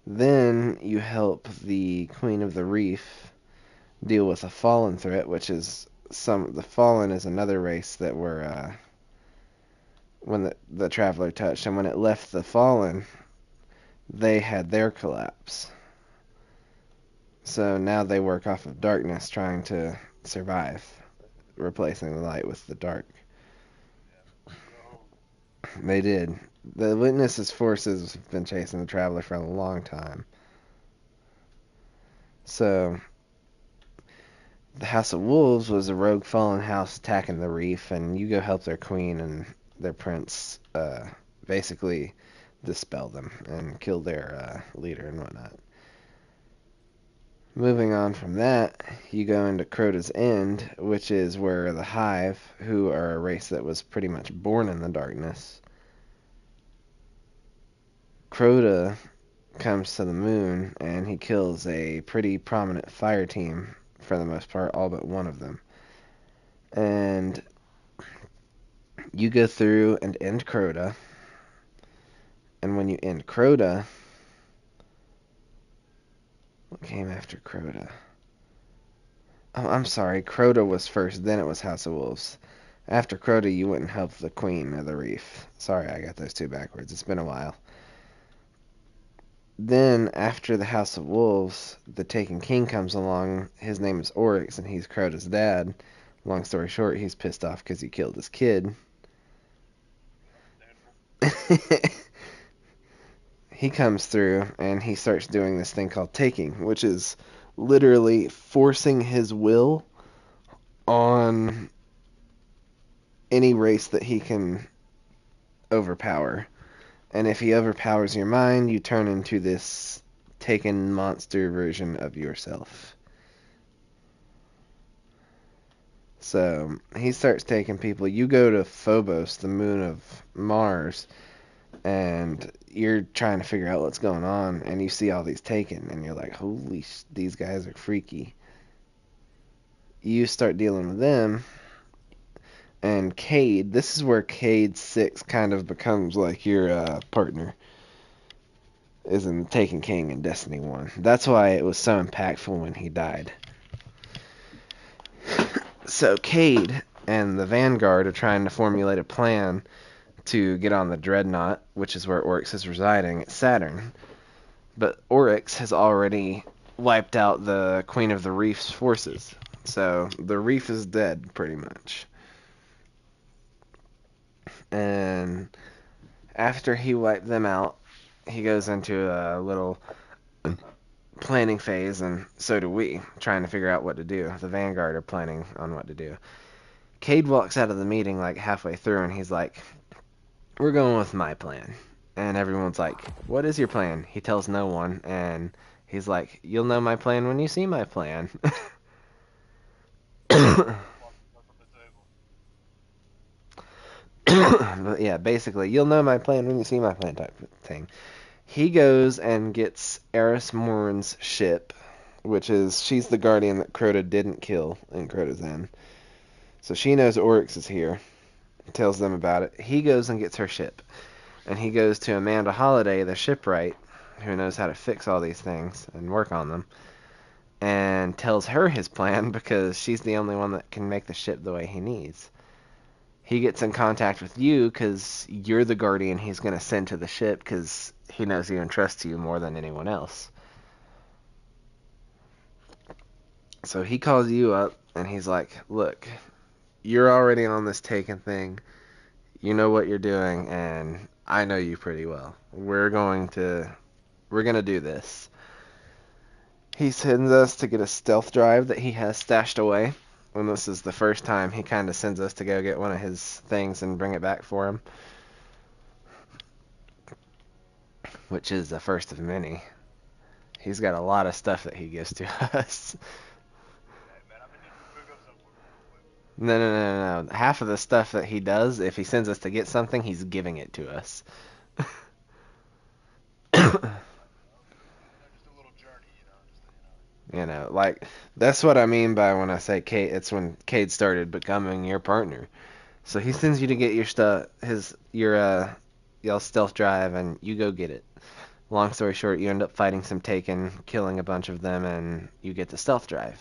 Then you help the Queen of the Reef deal with a Fallen threat, which is the Fallen is another race that were when the Traveler touched, and when it left the Fallen, they had their collapse. So now they work off of darkness, trying to survive, replacing the light with the dark. They did. The Witnesses forces have been chasing the Traveler for a long time. So the House of Wolves was a rogue fallen house attacking the reef, and you go help their queen and their prince basically dispel them and kill their leader and whatnot. Moving on from that, you go into Crota's End, which is where the Hive, who are a race that was pretty much born in the darkness. Crota comes to the moon, and he kills a pretty prominent fire team, for the most part, all but one of them. And you go through and end Crota, and when you end Crota... What came after Crota? Oh, I'm sorry. Crota was first, then it was House of Wolves. After Crota, you wouldn't help the Queen of the Reef. Sorry, I got those two backwards. It's been a while. Then, after the House of Wolves, the Taken King comes along. His name is Oryx, and he's Crota's dad. Long story short, he's pissed off because he killed his kid. He comes through, and he starts doing this thing called taking, which is literally forcing his will on any race that he can overpower. And if he overpowers your mind, you turn into this taken monster version of yourself. So he starts taking people. You go to Phobos, the moon of Mars, and you're trying to figure out what's going on, and you see all these taken, and you're like, holy these guys are freaky. You start dealing with them, and Cade, this is where Cade 6 kind of becomes like your partner, is in Taken King in Destiny 1. That's why it was so impactful when he died. So Cade and the Vanguard are trying to formulate a plan to get on the Dreadnought, which is where Oryx is residing, at Saturn. But Oryx has already wiped out the Queen of the Reef's forces. So the Reef is dead, pretty much. And after he wiped them out, he goes into a little planning phase, and so do we, trying to figure out what to do. The Vanguard are planning on what to do. Cade walks out of the meeting like halfway through, and he's like, "We're going with my plan." And everyone's like, "What is your plan?" He tells no one, and he's like, "You'll know my plan when you see my plan." But yeah, basically, you'll know my plan when you see my plan type of thing. He goes and gets Eris Morn's ship, which is, she's the guardian that Crota didn't kill in Crota's End. So she knows Oryx is here, tells them about it. He goes and gets her ship. And he goes to Amanda Holliday, the shipwright, who knows how to fix all these things and work on them, and tells her his plan because she's the only one that can make the ship the way he needs. He gets in contact with you because you're the guardian he's going to send to the ship because he knows you and trusts you more than anyone else. So he calls you up and he's like, "Look, you're already on this Taken thing. You know what you're doing, and I know you pretty well. We're gonna do this." He sends us to get a stealth drive that he has stashed away. And this is the first time he kind of sends us to go get one of his things and bring it back for him. Which is the first of many. He's got a lot of stuff that he gives to us. No. Half of the stuff that he does, if he sends us to get something, he's giving it to us. You know, like, that's what I mean by when I say Cade. It's when Cade started becoming your partner. So he sends you to get your stuff, your stealth drive, and you go get it. Long story short, you end up fighting some Taken, killing a bunch of them, and you get the stealth drive.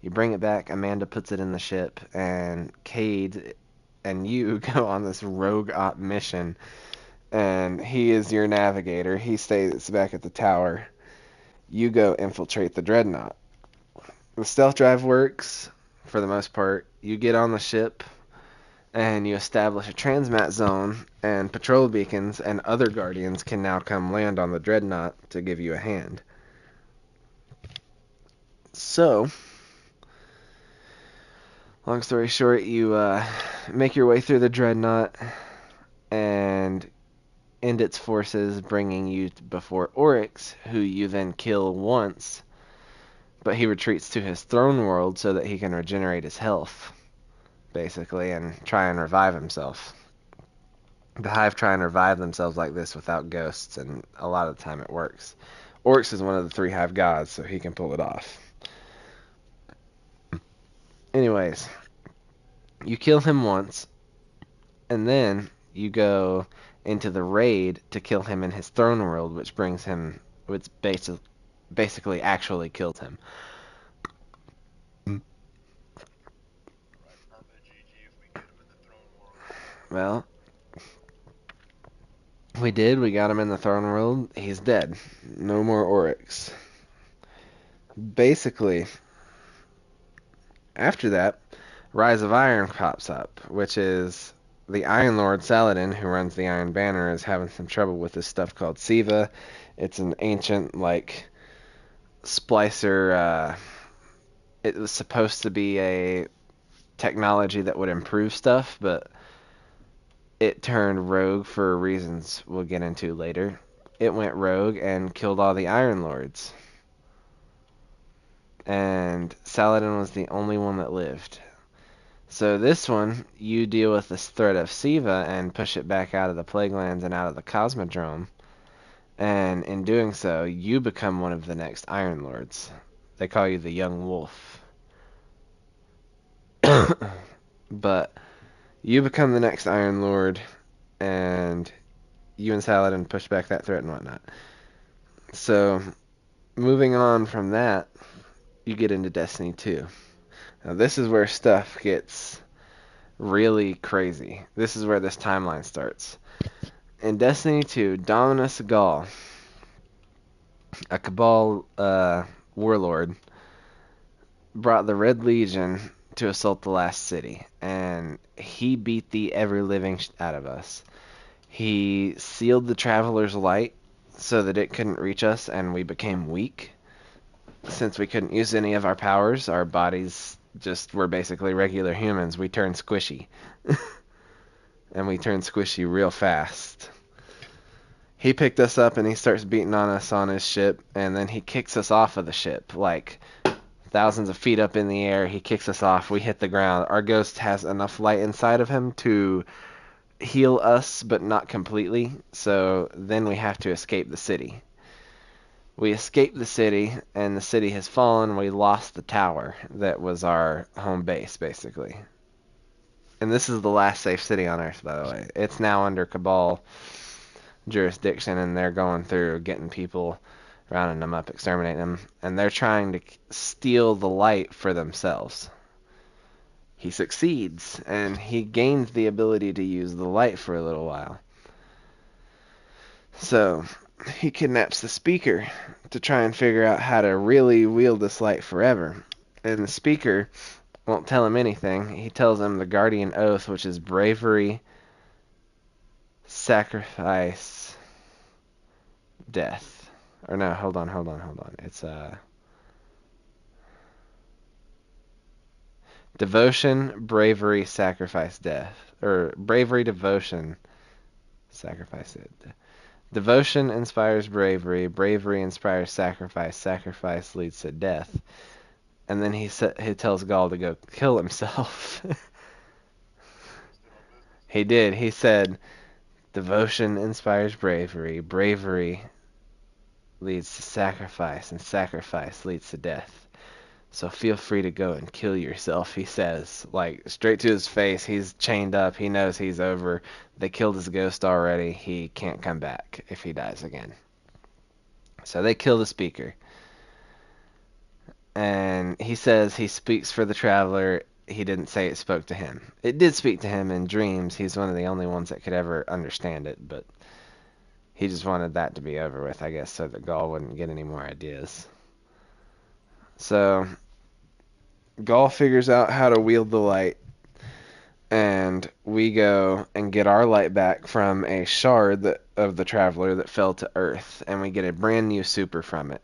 You bring it back, Amanda puts it in the ship, and Cade and you go on this rogue op mission, and he is your navigator. He stays back at the tower. You go infiltrate the Dreadnought. The stealth drive works, for the most part. You get on the ship, and you establish a transmat zone, and patrol beacons and other guardians can now come land on the Dreadnought to give you a hand. So, long story short, you make your way through the Dreadnought and end its forces, bringing you before Oryx, who you then kill once, but he retreats to his throne world so that he can regenerate his health, basically, and try and revive himself. The Hive try and revive themselves like this without ghosts, and a lot of the time it works. Oryx is one of the 3 Hive gods, so he can pull it off. Anyways, you kill him once, and then you go into the raid to kill him in his throne world, which basically actually killed him. Well, we did. We got him in the throne world. He's dead. No more Oryx. Basically, after that, Rise of Iron pops up, which is the Iron Lord Saladin, who runs the Iron Banner, is having some trouble with this stuff called Siva. It's an ancient, like, splicer. It was supposed to be a technology that would improve stuff, but it turned rogue for reasons we'll get into later. It went rogue and killed all the Iron Lords. And Saladin was the only one that lived. So this one, you deal with this threat of Siva and push it back out of the Plague Lands and out of the Cosmodrome. And in doing so, you become one of the next Iron Lords. They call you the Young Wolf. But you become the next Iron Lord, and you and Saladin push back that threat and whatnot. So, moving on from that, you get into Destiny 2. Now this is where stuff gets really crazy. This is where this timeline starts. In Destiny 2, Dominus Gaul, a Cabal warlord, brought the Red Legion to assault the last city, and he beat the ever living out of us. He sealed the Traveler's Light so that it couldn't reach us, and we became weak. Since we couldn't use any of our powers, our bodies just were basically regular humans. We turned squishy. And we turned squishy real fast. He picked us up and he starts beating on us on his ship, and then he kicks us off of the ship, like thousands of feet up in the air. He kicks us off. We hit the ground. Our ghost has enough light inside of him to heal us, but not completely. So then we have to escape the city. We escape the city, and the city has fallen. We lost the tower that was our home base, basically. And this is the last safe city on Earth, by the way. It's now under Cabal jurisdiction, and they're going through getting people, rounding them up, exterminating them, and they're trying to steal the light for themselves. He succeeds, and he gains the ability to use the light for a little while. So he kidnaps the speaker to try and figure out how to really wield this light forever. And the speaker won't tell him anything. He tells him the Guardian Oath, which is bravery, sacrifice, death. Or no, hold on. It's devotion, bravery, sacrifice, death. Or bravery, devotion, sacrifice it. Devotion inspires bravery, bravery inspires sacrifice, sacrifice leads to death. And then he tells Gaul to go kill himself. He did. He said, devotion inspires bravery, bravery leads to sacrifice, and sacrifice leads to death. So feel free to go and kill yourself, he says. Like, straight to his face. He's chained up. He knows he's over. They killed his ghost already. He can't come back if he dies again. So they kill the speaker. And he says he speaks for the traveler. He didn't say it spoke to him. It did speak to him in dreams. He's one of the only ones that could ever understand it, but he just wanted that to be over with, I guess, so that Gaul wouldn't get any more ideas. So Gaul figures out how to wield the light, and we go and get our light back from a shard of the Traveler that fell to Earth, and we get a brand new super from it.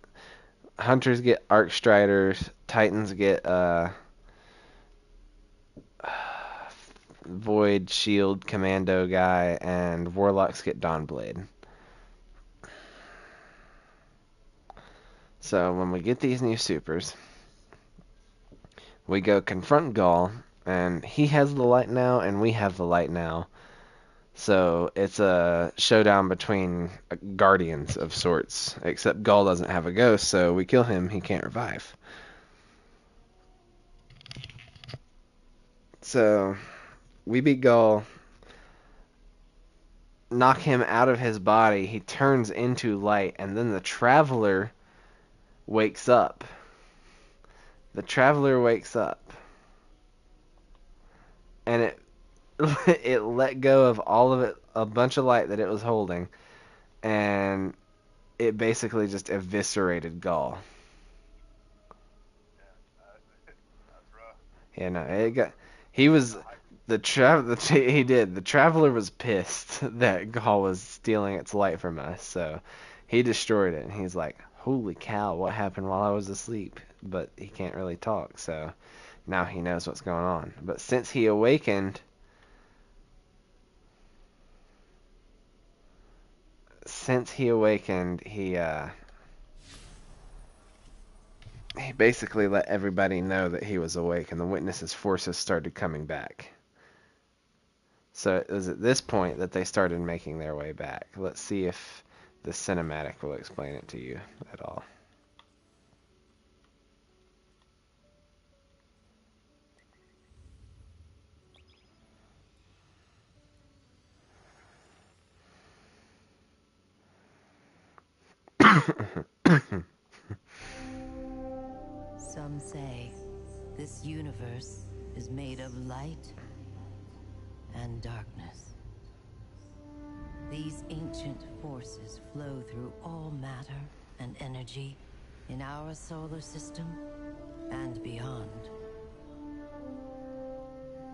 Hunters get Arc Striders, Titans get Void Shield Commando guy, and Warlocks get Dawnblade. So when we get these new supers, we go confront Gaul, and he has the light now, and we have the light now. So it's a showdown between guardians of sorts, except Gaul doesn't have a ghost, so we kill him, he can't revive. So we beat Gaul, knock him out of his body, he turns into light, and then the Traveler wakes up. The Traveler wakes up, and it let go of all of it, a bunch of light that it was holding, and it basically just eviscerated Gaul. That's rough. Yeah, no, it got. He was he did. The Traveler was pissed that Gaul was stealing its light from us, so he destroyed it. And he's like, "Holy cow, what happened while I was asleep?" But he can't really talk, so now he knows what's going on. But since he awakened, he basically let everybody know that he was awake, and the witnesses' forces started coming back. So it was at this point that they started making their way back. Let's see if the cinematic will explain it to you at all. Some say This universe is made of light and darkness. These ancient forces flow through all matter and energy in our solar system and beyond.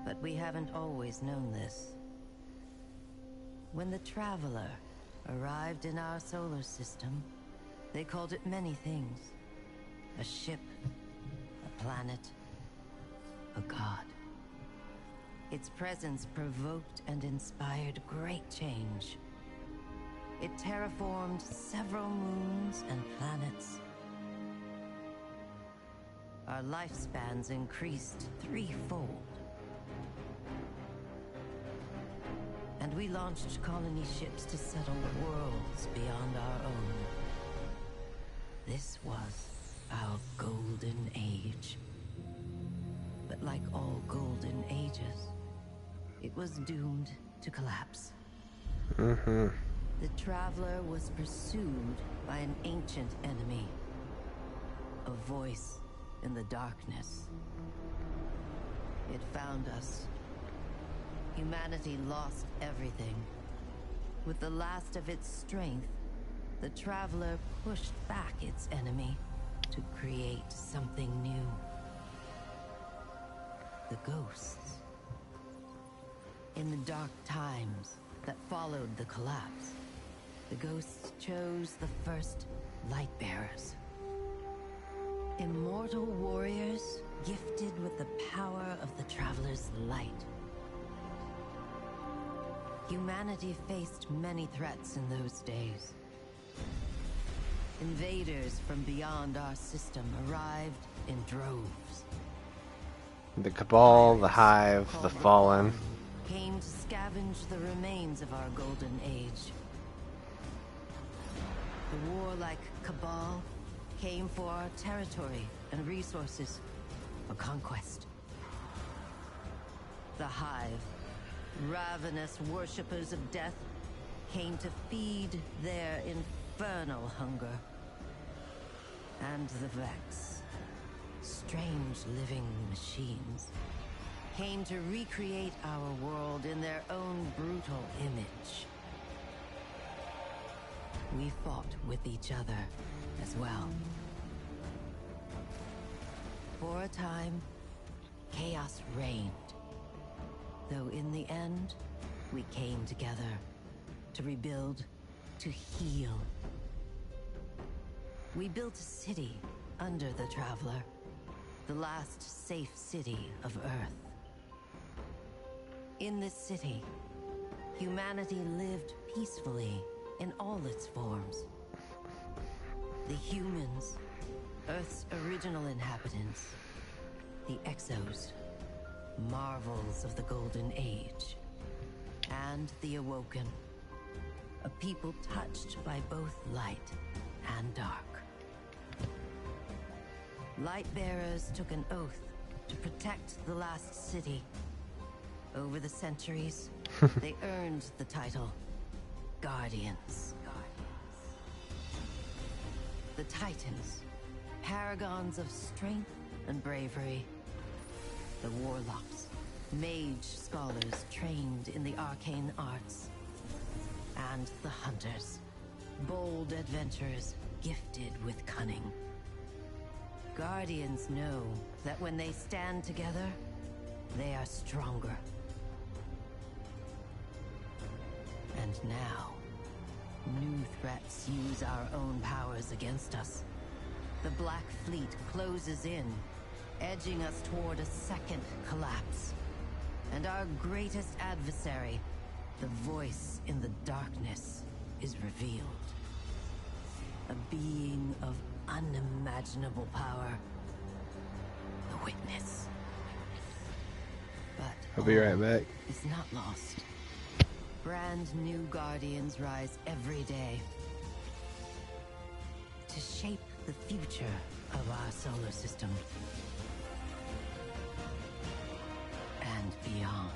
But we haven't always known this. When the Traveler arrived in our solar system, they called it many things. A ship, a planet, a god. Its presence provoked and inspired great change. It terraformed several moons and planets. Our lifespans increased threefold. And we launched colony ships to settle worlds beyond our own. This was our golden age. But like all golden ages, it was doomed to collapse. The Traveler was pursued by an ancient enemy. A voice in the darkness. It found us. Humanity lost everything. With the last of its strength, the Traveler pushed back its enemy to create something new. The ghosts. In the dark times that followed the collapse, the ghosts chose the first Lightbearers. Immortal warriors gifted with the power of the Traveler's light. Humanity faced many threats in those days. Invaders from beyond our system arrived in droves. The Cabal, the Hive, the Fallen. Came to scavenge the remains of our golden age. The warlike Cabal came for our territory and resources for conquest. The Hive, ravenous worshippers of death, came to feed their infernal hunger. And the Vex, strange living machines, came to recreate our world in their own brutal image. We fought with each other as well. For a time, chaos reigned. Though in the end, we came together to rebuild, to heal. We built a city under the Traveler, the last safe city of Earth. In this city, humanity lived peacefully in all its forms. The humans, Earth's original inhabitants, the Exos, marvels of the Golden Age, and the Awoken, a people touched by both light and dark. Lightbearers took an oath to protect the last city. Over the centuries, they earned the title Guardians. The Titans, paragons of strength and bravery. The Warlocks, mage scholars trained in the arcane arts. And the Hunters, bold adventurers gifted with cunning. Guardians know that when they stand together, they are stronger. And now, new threats use our own powers against us. The Black Fleet closes in, edging us toward a second collapse. And our greatest adversary, the voice in the darkness, is revealed. A being of unimaginable power. The Witness. But I'll be right back. it's not lost. Brand new Guardians rise every day to shape the future of our solar system and beyond.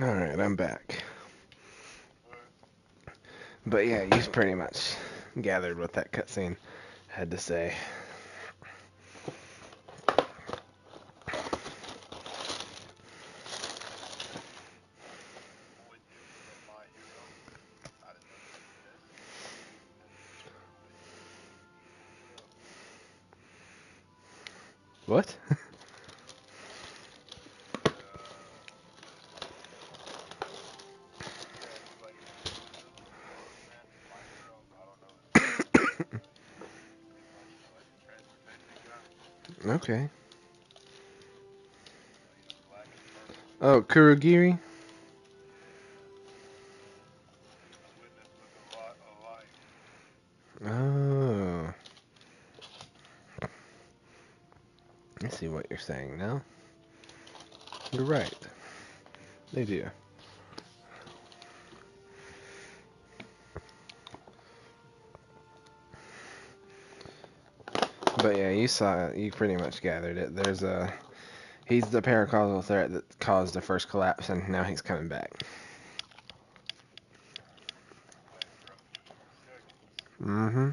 Alright, I'm back. But yeah, you pretty much gathered what that cutscene had to say. With you being my hero, I didn't know you exist. What? Yeah, he's like, this man is my hero. I don't know his name. He's like a transportation guy. Okay. Black and purple. Oh, Kurogiri? A witness look a lot alike. Oh. I see what you're saying now. You're right. They do. But yeah, you saw it. You pretty much gathered it. He's the paracausal threat that caused the first collapse, and now he's coming back. Went from 2 seconds. Mm-hmm.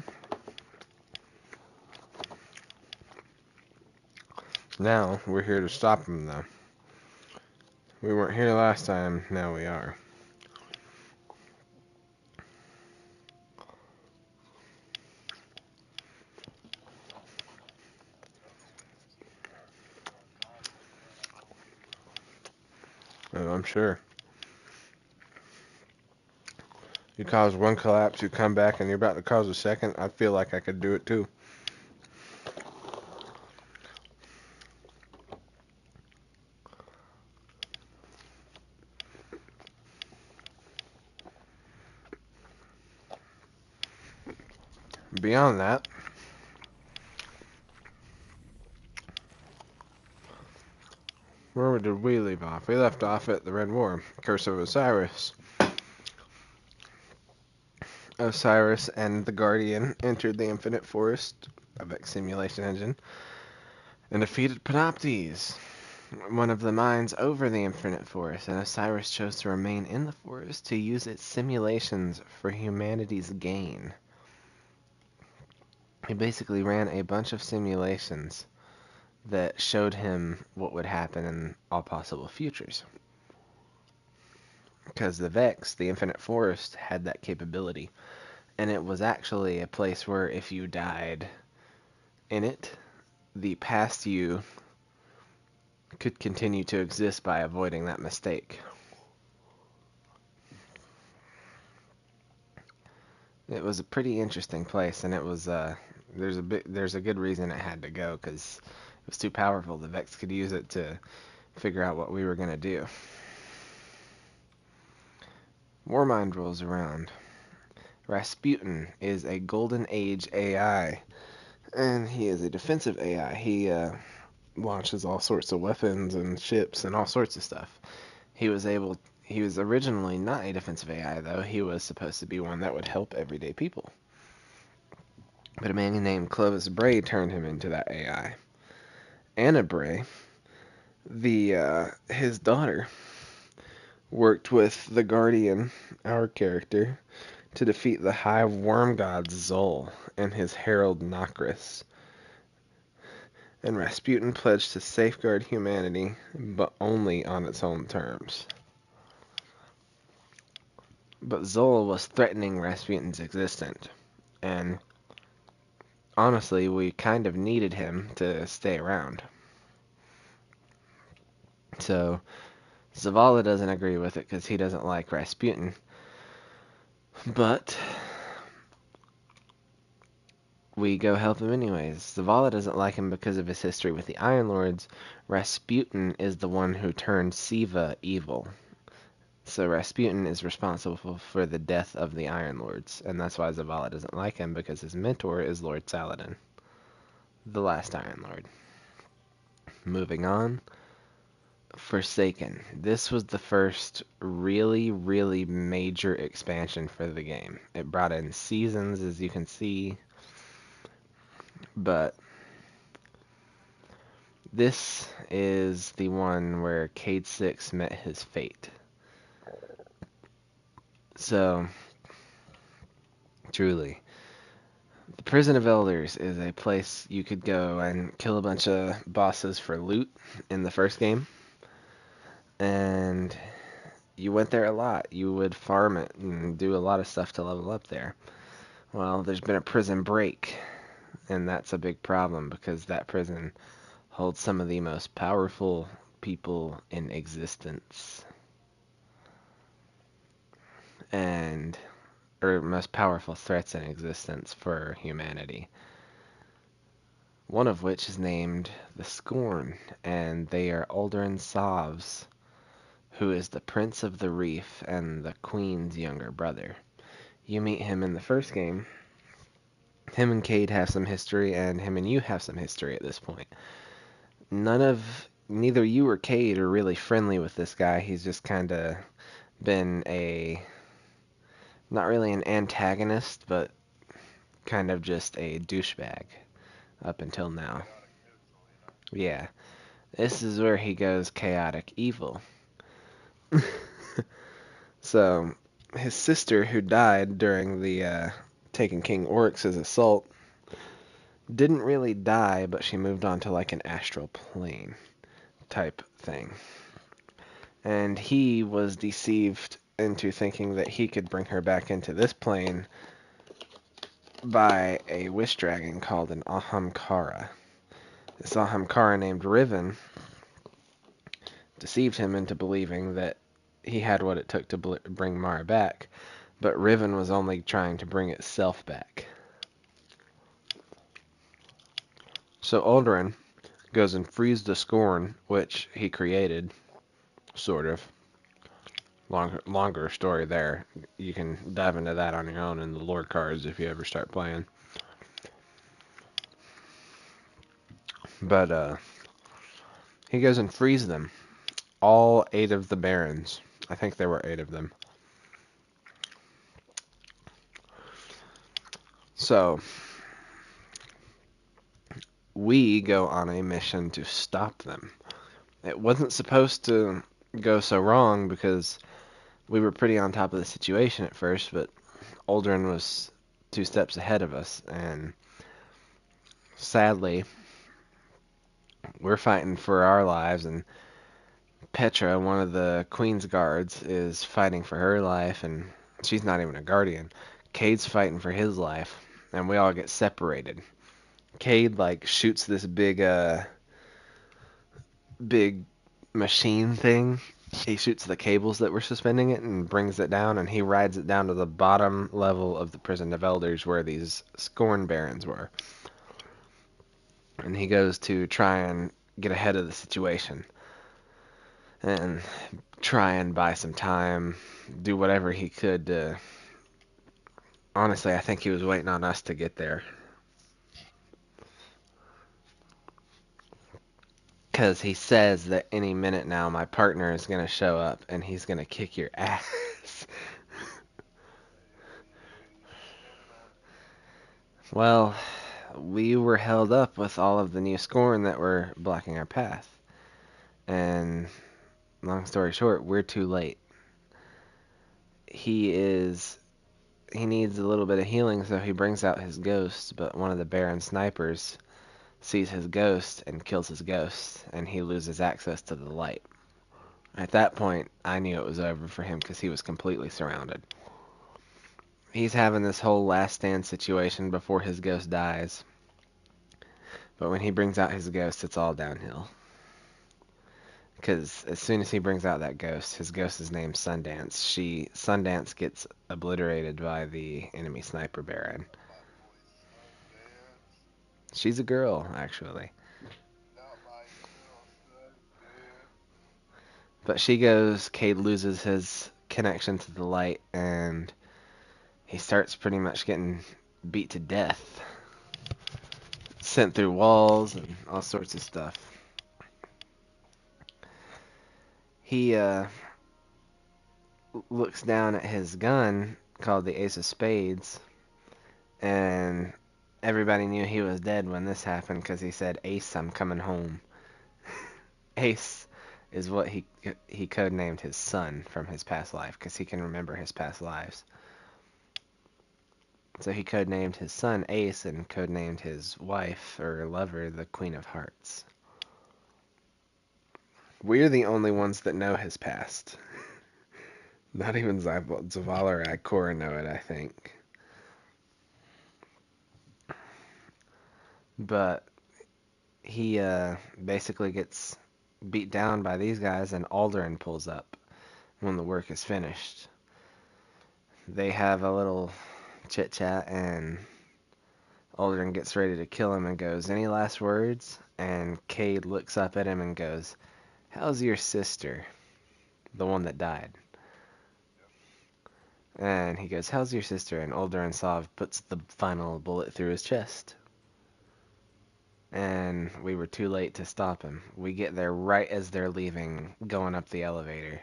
Now, we're here to stop him, though. We weren't here last time, now we are. Oh, I'm sure. You cause one collapse, you come back, and you're about to cause a second. I feel like I could do it too. Beyond that, where did we leave off? We left off at the Red War, Curse of Osiris. Osiris and the Guardian entered the Infinite Forest, a Vex simulation engine, and defeated Panoptes, one of the mines over the Infinite Forest, and Osiris chose to remain in the forest to use its simulations for humanity's gain. He basically ran a bunch of simulations that showed him what would happen in all possible futures. Because the Vex, the Infinite Forest, had that capability. And it was actually a place where if you died in it, the past you could continue to exist by avoiding that mistake. It was a pretty interesting place, and it was there's a good reason it had to go, because it was too powerful. The Vex could use it to figure out what we were gonna do. Warmind rolls around. Rasputin is a Golden Age AI, and he is a defensive AI. He launches all sorts of weapons and ships and all sorts of stuff. He was originally not a defensive AI, though. He was supposed to be one that would help everyday people. But a man named Clovis Bray turned him into that AI. Anna Bray, his daughter, worked with the Guardian, our character, to defeat the High Worm God Zol and his herald Nokris. And Rasputin pledged to safeguard humanity, but only on its own terms. But Zol was threatening Rasputin's existence, and honestly, we kind of needed him to stay around. So, Zavala doesn't agree with it because he doesn't like Rasputin. But we go help him anyways. Zavala doesn't like him because of his history with the Iron Lords. Rasputin is the one who turned Siva evil. So Rasputin is responsible for the death of the Iron Lords, and that's why Zavala doesn't like him, because his mentor is Lord Saladin, the last Iron Lord. Moving on. Forsaken. This was the first really, really major expansion for the game. It brought in seasons, as you can see, but this is the one where Cade 6 met his fate. So, truly, the Prison of Elders is a place you could go and kill a bunch of bosses for loot in the first game. And you went there a lot. You would farm it and do a lot of stuff to level up there. Well, there's been a prison break, and that's a big problem because that prison holds some of the most powerful people in existence. And or most powerful threats in existence for humanity. One of which is named the Scorn, and they are Aldrin Sovs, who is the Prince of the Reef and the Queen's younger brother. You meet him in the first game. Him and Cade have some history, and him and you have some history at this point. Neither you or Cade are really friendly with this guy. He's just kind of been not really an antagonist, but kind of just a douchebag up until now. Yeah, this is where he goes chaotic evil. So, his sister, who died during the taking King Oryx's assault, didn't really die, but she moved on to like an astral plane type thing. And he was deceived into thinking that he could bring her back into this plane by a wish dragon called an Ahamkara. This Ahamkara named Riven deceived him into believing that he had what it took to bring Mara back, but Riven was only trying to bring itself back. So Aldrin goes and frees the Scorn, which he created, sort of. Longer story there. You can dive into that on your own in the lore cards if you ever start playing. But he goes and frees them. All 8 of the barons. I think there were 8 of them. So, we go on a mission to stop them. It wasn't supposed to go so wrong because we were pretty on top of the situation at first, but Aldrin was 2 steps ahead of us, and sadly, we're fighting for our lives, and Petra, one of the Queen's guards, is fighting for her life, and she's not even a guardian. Cade's fighting for his life, and we all get separated. Cade shoots this big machine thing. He shoots the cables that were suspending it and brings it down, and he rides it down to the bottom level of the Prison of Elders where these Scorn Barons were. And he goes to try and get ahead of the situation and try and buy some time, do whatever he could to... Honestly, I think he was waiting on us to get there. Because he says that any minute now my partner is going to show up and he's going to kick your ass. Well, we were held up with all of the new Scorn that were blocking our path. And long story short, we're too late. He needs a little bit of healing, so he brings out his ghost, but one of the Baron snipers sees his ghost and kills his ghost, and he loses access to the light. At that point, I knew it was over for him because he was completely surrounded. He's having this whole last stand situation before his ghost dies. But when he brings out his ghost, it's all downhill. Because as soon as he brings out that ghost, his ghost is named Sundance. Sundance gets obliterated by the enemy sniper baron. She's a girl, actually. But she goes, Cade loses his connection to the light, and he starts pretty much getting beat to death. Sent through walls and all sorts of stuff. He looks down at his gun, called the Ace of Spades, and everybody knew he was dead when this happened because he said, "Ace, I'm coming home." Ace is what he codenamed his son from his past life, because he can remember his past lives. So he codenamed his son Ace and codenamed his wife or lover the Queen of Hearts. We're the only ones that know his past. Not even Zavala or Ikora know it, I think. But he basically gets beat down by these guys, and Alderaan pulls up when the work is finished. They have a little chit-chat, and Alderaan gets ready to kill him and goes, "Any last words?" And Cade looks up at him and goes, "How's your sister?" The one that died. And he goes, "How's your sister?" And Alderaan Sov puts the final bullet through his chest. And we were too late to stop him. We get there right as they're leaving, going up the elevator.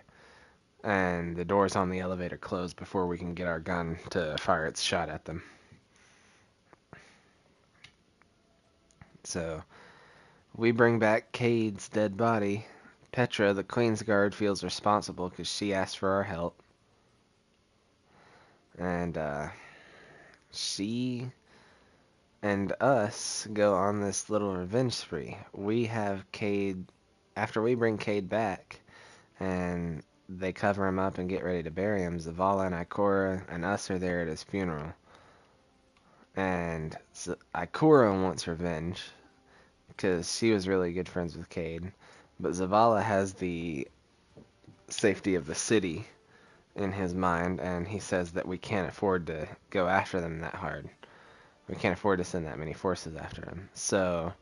And the doors on the elevator close before we can get our gun to fire its shot at them. So, we bring back Cade's dead body. Petra, the Queen's Guard, feels responsible because she asked for our help. And, she and us go on this little revenge spree. We have Cade, after we bring Cade back, and they cover him up and get ready to bury him, Zavala and Ikora and us are there at his funeral. And Ikora wants revenge, because she was really good friends with Cade. But Zavala has the safety of the city in his mind, and he says that we can't afford to go after them that hard. We can't afford to send that many forces after him. So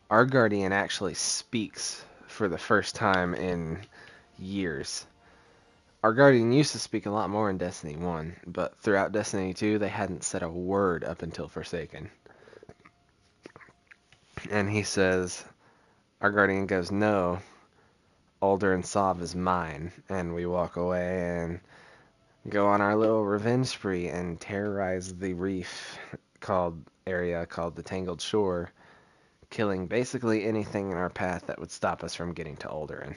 our Guardian actually speaks for the first time in years. Our Guardian used to speak a lot more in Destiny 1, but throughout Destiny 2, they hadn't said a word up until Forsaken. And he says, our Guardian goes, "No, Alderaan Sov is mine." And we walk away and go on our little revenge spree and terrorize the reef area called the Tangled Shore, killing basically anything in our path that would stop us from getting to Alderaan.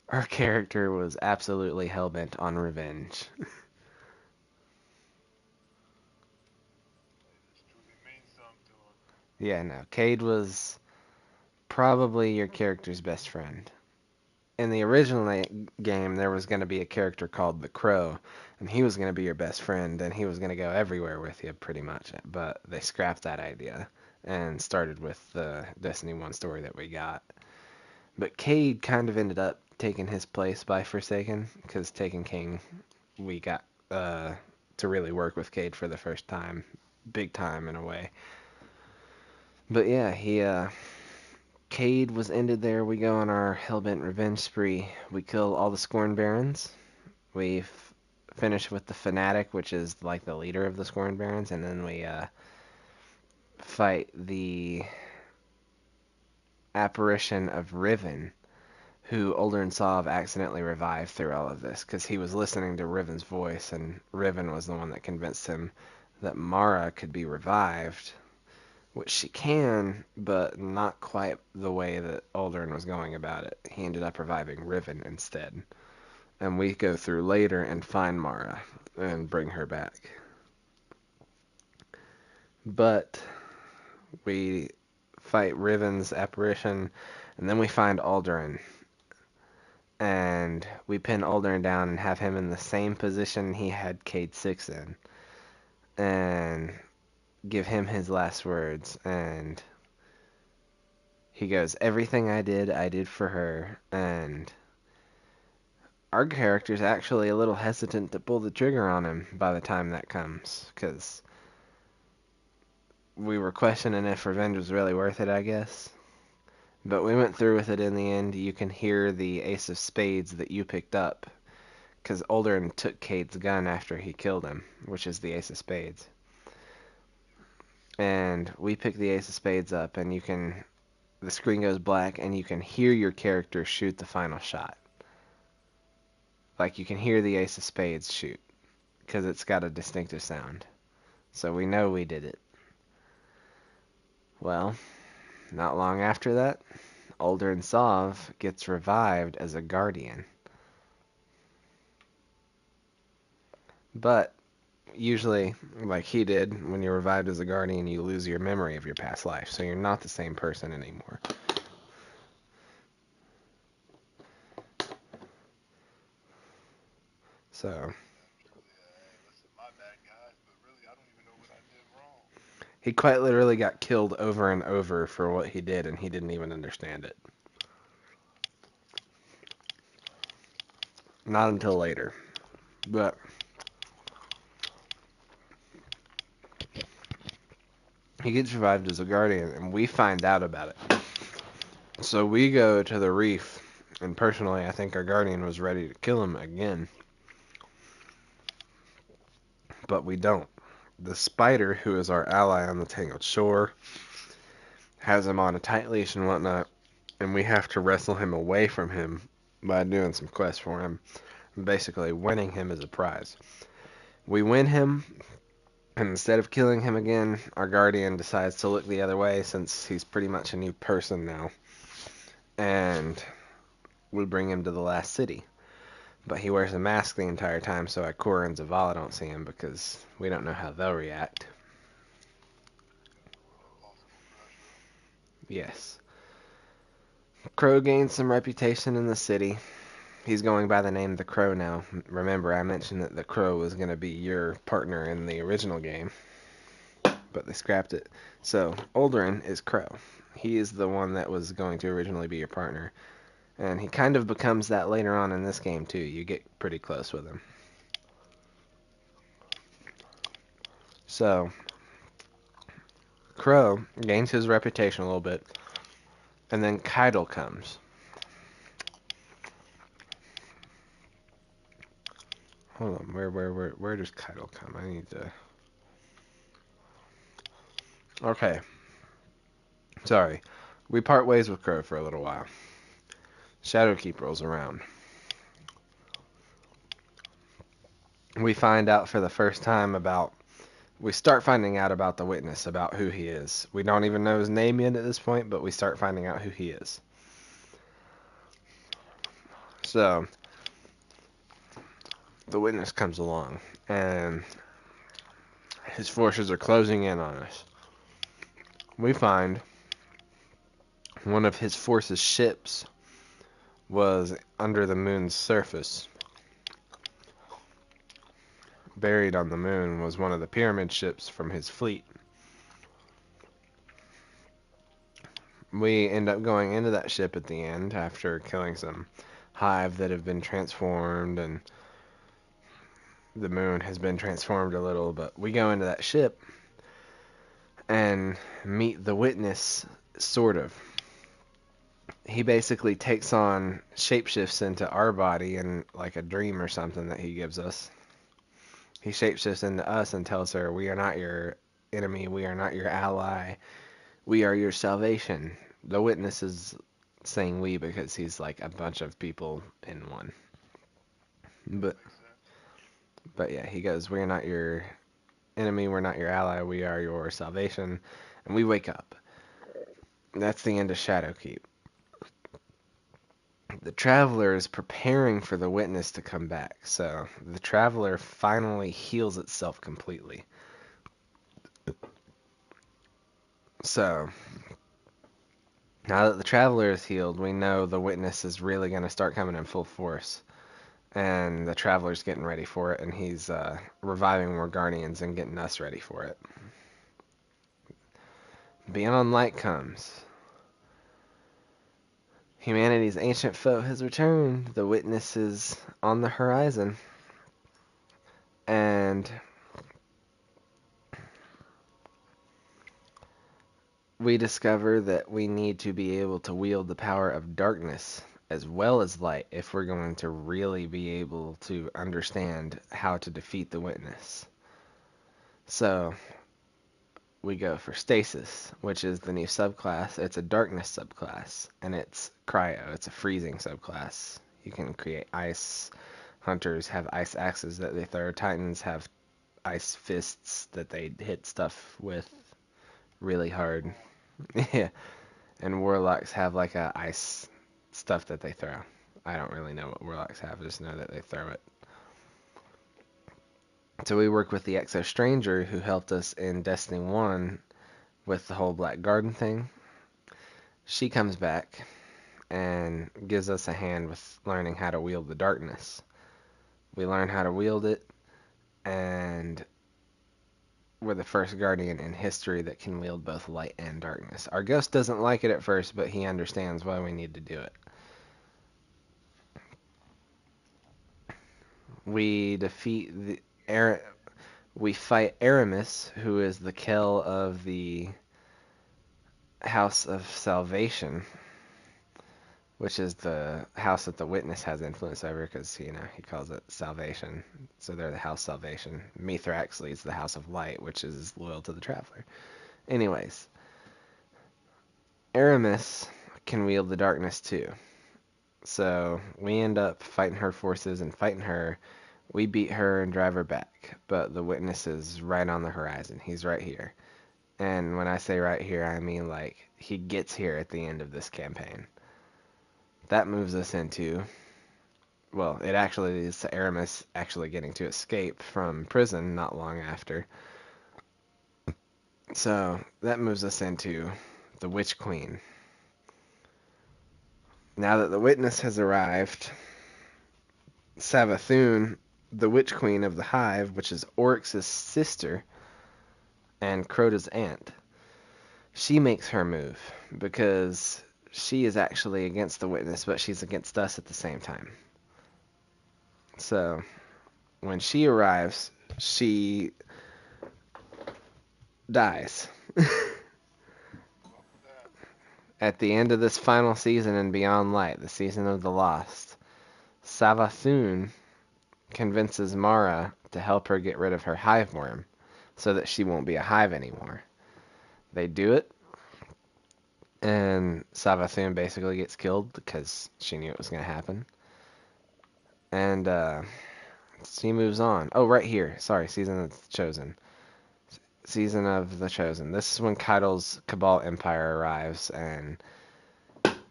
Our character was absolutely hellbent on revenge. Yeah, no, Cade was probably your character's best friend. In the original game, there was going to be a character called the Crow, and he was going to be your best friend, and he was going to go everywhere with you, pretty much. But they scrapped that idea and started with the Destiny 1 story that we got. But Cade kind of ended up taking his place by Forsaken, because Taken King, we got to really work with Cade for the first time, big time in a way. But yeah, Cade was ended there. We go on our hellbent revenge spree. We kill all the Scorn Barons. We finish with the Fanatic, which is like the leader of the Scorn Barons, and then we fight the apparition of Riven, who Alderaan Sov accidentally revived through all of this, because he was listening to Riven's voice, and Riven was the one that convinced him that Mara could be revived, which she can, but not quite the way that Alderaan was going about it. He ended up reviving Riven instead. And we go through later and find Mara and bring her back. But we fight Riven's apparition, and then we find Alderaan. And we pin Alderaan down and have him in the same position he had Cade 6 in. And give him his last words. And he goes, "Everything I did for her." And our character's actually a little hesitant to pull the trigger on him by the time that comes, because we were questioning if revenge was really worth it, I guess. But we went through with it in the end. You can hear the Ace of Spades that you picked up, because Alderaan took Cade's gun after he killed him, which is the Ace of Spades. And we pick the Ace of Spades up, and the screen goes black, and you can hear your character shoot the final shot. Like, you can hear the Ace of Spades shoot, because it's got a distinctive sound. So we know we did it. Well, not long after that, Aldrin Sov gets revived as a guardian. But usually, like he did, when you're revived as a guardian, you lose your memory of your past life, so you're not the same person anymore. So Listen, my bad, guys, but really, I don't even know what I did wrong. he quite literally got killed over and over for what he did, and he didn't even understand it. Not until later. But he gets revived as a guardian, and we find out about it. So we go to the reef, and personally, I think our guardian was ready to kill him again. But we don't. The spider, who is our ally on the Tangled Shore, has him on a tight leash and whatnot, and we have to wrestle him away from him by doing some quests for him, basically winning him as a prize. We win him, and instead of killing him again, our guardian decides to look the other way since he's pretty much a new person now, and we bring him to the last city. But he wears a mask the entire time, so Ikora and Zavala don't see him because we don't know how they'll react. Yes. Crow gains some reputation in the city. He's going by the name The Crow now. Remember, I mentioned that The Crow was going to be your partner in the original game, but they scrapped it. So, Aldrin is Crow. He is the one that was going to originally be your partner. And he kind of becomes that later on in this game, too. You get pretty close with him. So, Crow gains his reputation a little bit, and then Keitel comes. Hold on, where does Keitel come? I need to... Okay. Sorry. We part ways with Crow for a little while. Shadowkeep rolls around. We find out for the first time about... We start finding out about the witness, about who he is. We don't even know his name yet at this point, but we start finding out who he is. So, the witness comes along, and his forces are closing in on us. We find one of his force's ships was under the moon's surface. Buried on the moon was one of the pyramid ships from his fleet. We end up going into that ship at the end after killing some hive that have been transformed, and the moon has been transformed a little, but we go into that ship and meet the witness, sort of. He basically takes on shapeshifts into our body in like a dream or something that he gives us. He shapeshifts into us and tells her, we are not your enemy, we are not your ally, we are your salvation. The witness is saying we because he's like a bunch of people in one. But yeah, he goes, we are not your enemy, we're not your ally, we are your salvation. And we wake up. That's the end of Shadowkeep. The Traveler is preparing for the witness to come back. So the Traveler finally heals itself completely. So now that the Traveler is healed, we know the witness is really going to start coming in full force. And the Traveler's getting ready for it, and he's reviving more Guardians and getting us ready for it. Beyond Light comes. Humanity's ancient foe has returned. The witness is on the horizon. And we discover that we need to be able to wield the power of darkness as well as light if we're going to really be able to understand how to defeat the witness. So we go for Stasis, which is the new subclass. It's a darkness subclass, and it's Cryo. It's a freezing subclass. You can create ice. Hunters have ice axes that they throw. Titans have ice fists that they hit stuff with really hard. Yeah. And warlocks have like a ice stuff that they throw. I don't really know what warlocks have, I just know that they throw it. So we work with the Exo Stranger who helped us in Destiny 1 with the whole Black Garden thing. She comes back and gives us a hand with learning how to wield the darkness. We learn how to wield it, and we're the first Guardian in history that can wield both light and darkness. Our ghost doesn't like it at first, but he understands why we need to do it. We defeat we fight Aramis, who is the Kell of the House of Salvation, which is the house that the witness has influence over, because, you know, he calls it Salvation. So they're the House Salvation. Mithrax leads the House of Light, which is loyal to the Traveler. Anyways, Aramis can wield the darkness too. So we end up fighting her forces and fighting her. We beat her and drive her back, but the witness is right on the horizon. He's right here. And when I say right here, I mean like he gets here at the end of this campaign. That moves us into, well, it actually is Aramis actually getting to escape from prison not long after. So that moves us into the Witch Queen. Now that the witness has arrived, Savathun, the Witch Queen of the Hive, which is Oryx's sister and Crota's aunt, she makes her move because she is actually against the witness, but she's against us at the same time. So when she arrives, she dies. At the end of this final season in Beyond Light, the season of the Lost, Savathun convinces Mara to help her get rid of her hive worm so that she won't be a hive anymore. They do it, and Savathun basically gets killed because she knew it was going to happen. And she moves on. Oh, right here. Sorry, Season of the Chosen. Season of the Chosen. This is when Keidel's Cabal Empire arrives, and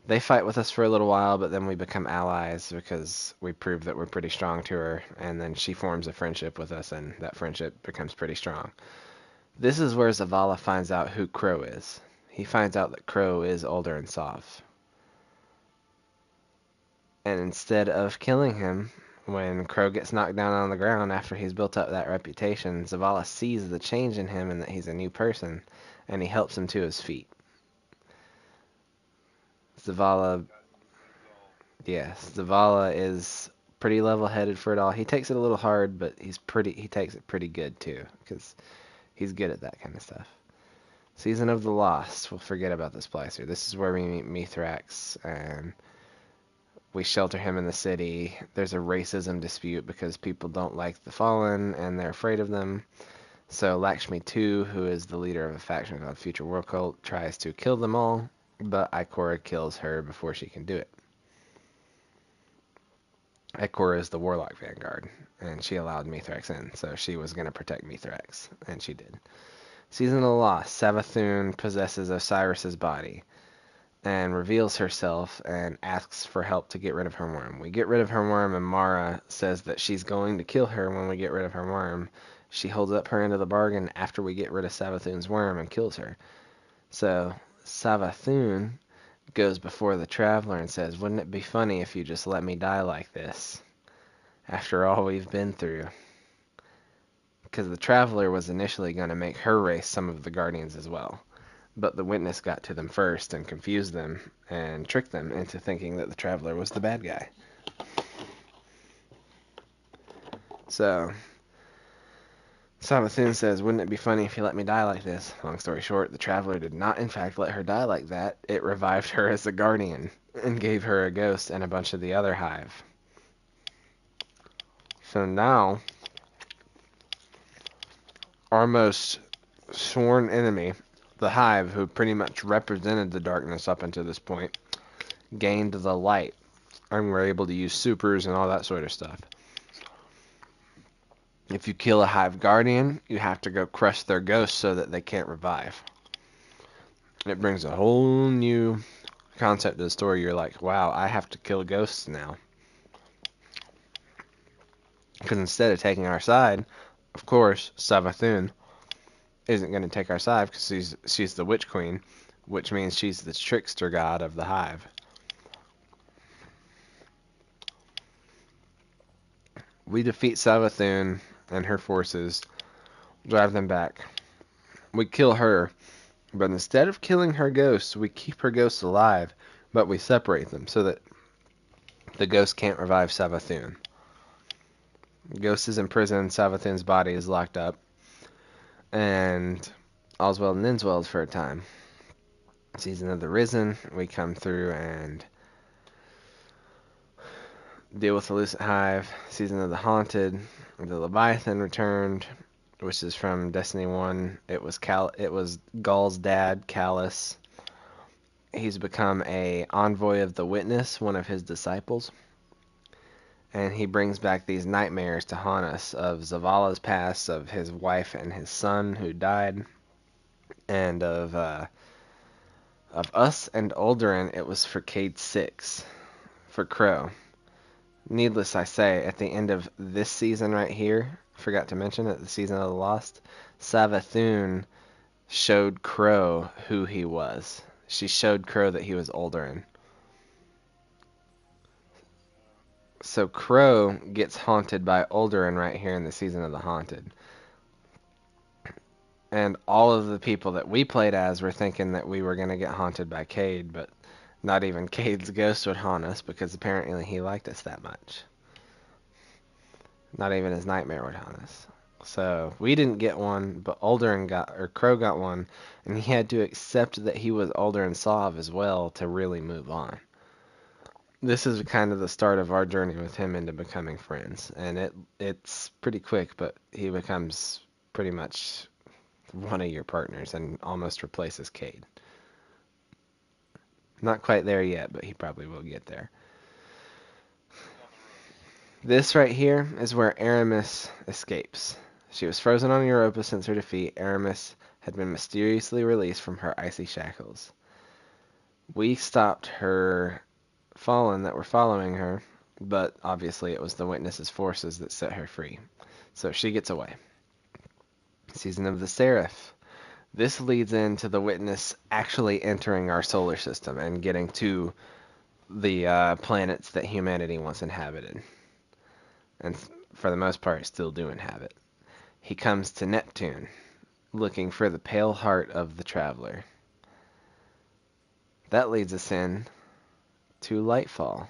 they fight with us for a little while, but then we become allies because we prove that we're pretty strong to her, and then she forms a friendship with us, and that friendship becomes pretty strong. This is where Zavala finds out who Crow is. He finds out that Crow is Ulder and Sov. And instead of killing him, when Crow gets knocked down on the ground after he's built up that reputation, Zavala sees the change in him and that he's a new person, and he helps him to his feet. Zavala is pretty level-headed for it all. He takes it a little hard, but he takes it pretty good too, because he's good at that kind of stuff. Season of the Lost. We'll forget about this Splicer. This is where we meet Mithrax, and we shelter him in the city. There's a racism dispute because people don't like the Fallen, and they're afraid of them. So Lakshmi 2, who is the leader of a faction called Future World Cult, tries to kill them all, but Ikora kills her before she can do it. Ikora is the Warlock Vanguard, and she allowed Mithrax in, so she was going to protect Mithrax, and she did. Season of the Lost. Savathun possesses Osiris's body and reveals herself and asks for help to get rid of her worm. We get rid of her worm, and Mara says that she's going to kill her when we get rid of her worm. She holds up her end of the bargain after we get rid of Savathun's worm and kills her. So Savathun goes before the Traveler and says, "Wouldn't it be funny if you just let me die like this after all we've been through?" Because the Traveler was initially going to make her race some of the Guardians as well. But the Witness got to them first and confused them and tricked them into thinking that the Traveler was the bad guy. So Savathun says, "Wouldn't it be funny if you let me die like this?" Long story short, the Traveler did not in fact let her die like that. It revived her as a Guardian and gave her a ghost and a bunch of the other Hive. So now, our most sworn enemy, the Hive, who pretty much represented the darkness up until this point, gained the light, and were able to use supers and all that sort of stuff. If you kill a Hive Guardian, you have to go crush their ghost so that they can't revive. It brings a whole new concept of the story, you're like, wow, I have to kill ghosts now. Because instead of taking our side, of course, Savathun isn't going to take our side because she's the Witch Queen, which means she's the trickster god of the hive. We defeat Savathun and her forces, drive them back. We kill her, but instead of killing her ghosts, we keep her ghosts alive, but we separate them so that the ghost can't revive Savathun. The ghost is in prison, Savathun's body is locked up, and all's well that ends well for a time. Season of the Risen, we come through and deal with the Lucent Hive. Season of the Haunted, the Leviathan returned, which is from Destiny 1. It was Gaul's dad, Callus. He's become a envoy of the Witness, one of his disciples. And he brings back these nightmares to haunt us of Zavala's past, of his wife and his son who died, and of us and Alderaan. It was for Cade 6, for Crow. Needless I say, at the end of this season right here, forgot to mention at the season of the Lost, Savathun showed Crow who he was. She showed Crow that he was Alderaan. So Crow gets haunted by Alderaan right here in the season of the Haunted. And all of the people that we played as were thinking that we were going to get haunted by Cade, but not even Cade's ghost would haunt us because apparently he liked us that much. Not even his nightmare would haunt us. So we didn't get one, but Crow got one, and he had to accept that he was Alderaan Sov as well to really move on. This is kind of the start of our journey with him into becoming friends, and it's pretty quick, but he becomes pretty much one of your partners and almost replaces Cade. Not quite there yet, but he probably will get there. This right here is where Aramis escapes. She was frozen on Europa since her defeat. Aramis had been mysteriously released from her icy shackles. We stopped her Fallen that were following her, but obviously it was the Witness's forces that set her free. So she gets away. Season of the Seraph. This leads into the Witness actually entering our solar system and getting to the planets that humanity once inhabited. And for the most part, still do inhabit. He comes to Neptune, looking for the pale heart of the traveler. That leads us in to Lightfall.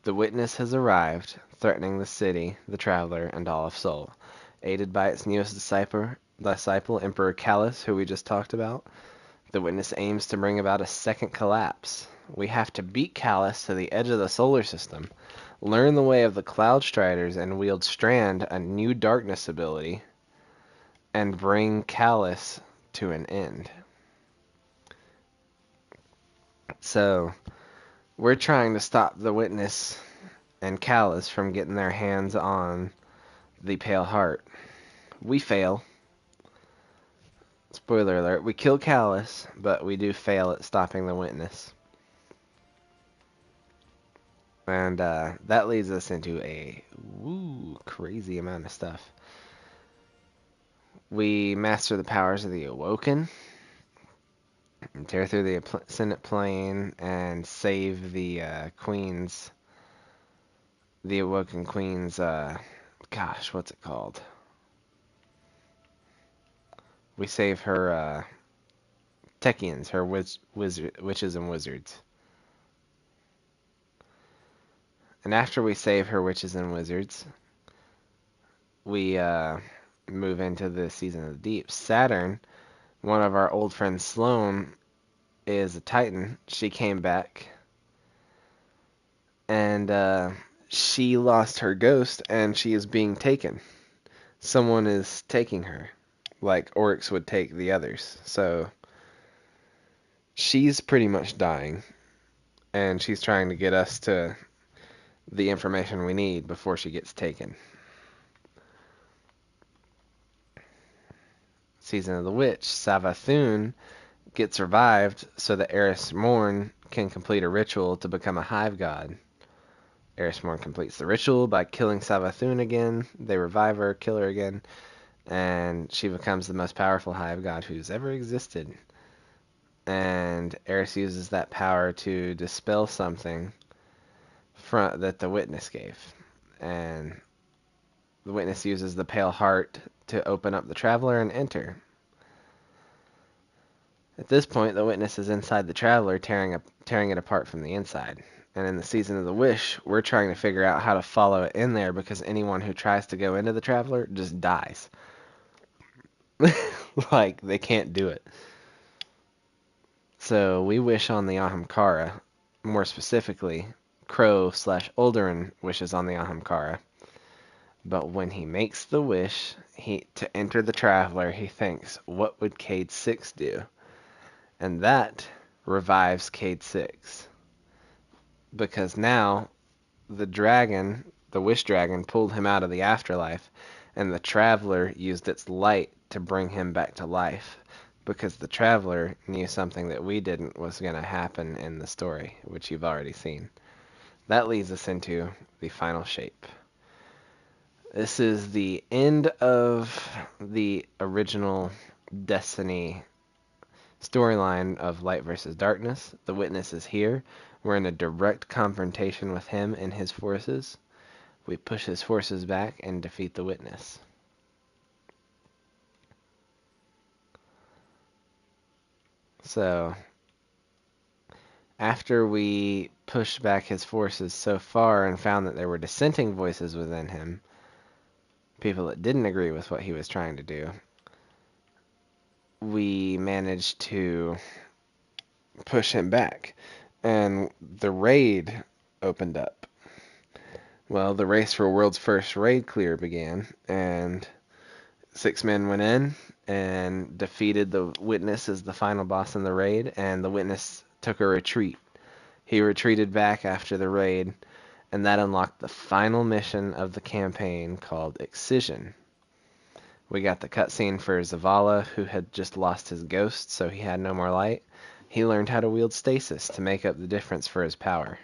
The Witness has arrived, threatening the city, the traveler, and all of Sol. Aided by its newest disciple, Emperor Callus, who we just talked about, the Witness aims to bring about a second collapse. We have to beat Callus to the edge of the solar system, learn the way of the Cloud Striders, and wield Strand, a new darkness ability, and bring Callus to an end. So we're trying to stop the Witness and Callus from getting their hands on the Pale Heart. We fail. Spoiler alert, we kill Callus, but we do fail at stopping the Witness. And that leads us into a crazy amount of stuff. We master the powers of the Awoken, and tear through the Ascendant Plane, and save the Queen's... The Awoken Queen's... gosh, what's it called? We save her Techians, her witches and wizards. And after we save her witches and wizards, we move into the Season of the Deep. Saturn, one of our old friends, Sloane, is a Titan. She came back, and she lost her ghost, and she is being taken. Someone is taking her, like Oryx would take the others. So she's pretty much dying, and she's trying to get us to the information we need before she gets taken. Season of the Witch. Savathun gets revived so that Eris Morn can complete a ritual to become a hive god. Eris Morn completes the ritual by killing Savathun again. They revive her, kill her again, and she becomes the most powerful hive god who's ever existed. And Eris uses that power to dispel something that the witness gave. And the witness uses the pale heart to open up the traveler and enter. At this point, the witness is inside the traveler, tearing it apart from the inside. And in the season of the wish, we're trying to figure out how to follow it in there, because anyone who tries to go into the traveler just dies. Like, they can't do it. So we wish on the Ahamkara. More specifically, Crow/Olderin wishes on the Ahamkara. But when he makes the wish to enter the traveler, he thinks, what would Cade 6 do? And that revives Cade 6. Because now the dragon, the wish dragon, pulled him out of the afterlife, and the traveler used its light to bring him back to life. Because the traveler knew something that we didn't was going to happen in the story, which you've already seen. That leads us into the final shape. This is the end of the original Destiny storyline of Light versus Darkness. The witness is here. We're in a direct confrontation with him and his forces. We push his forces back and defeat the witness. So, after we pushed back his forces so far and found that there were dissenting voices within him, people that didn't agree with what he was trying to do, we managed to push him back. And the raid opened up. Well, the race for world's first raid clear began, and 6 men went in and defeated the witness as the final boss in the raid, and the witness took a retreat. He retreated back after the raid, and that unlocked the final mission of the campaign called Excision. We got the cutscene for Zavala, who had just lost his ghost, so he had no more light. He learned how to wield stasis to make up the difference for his power.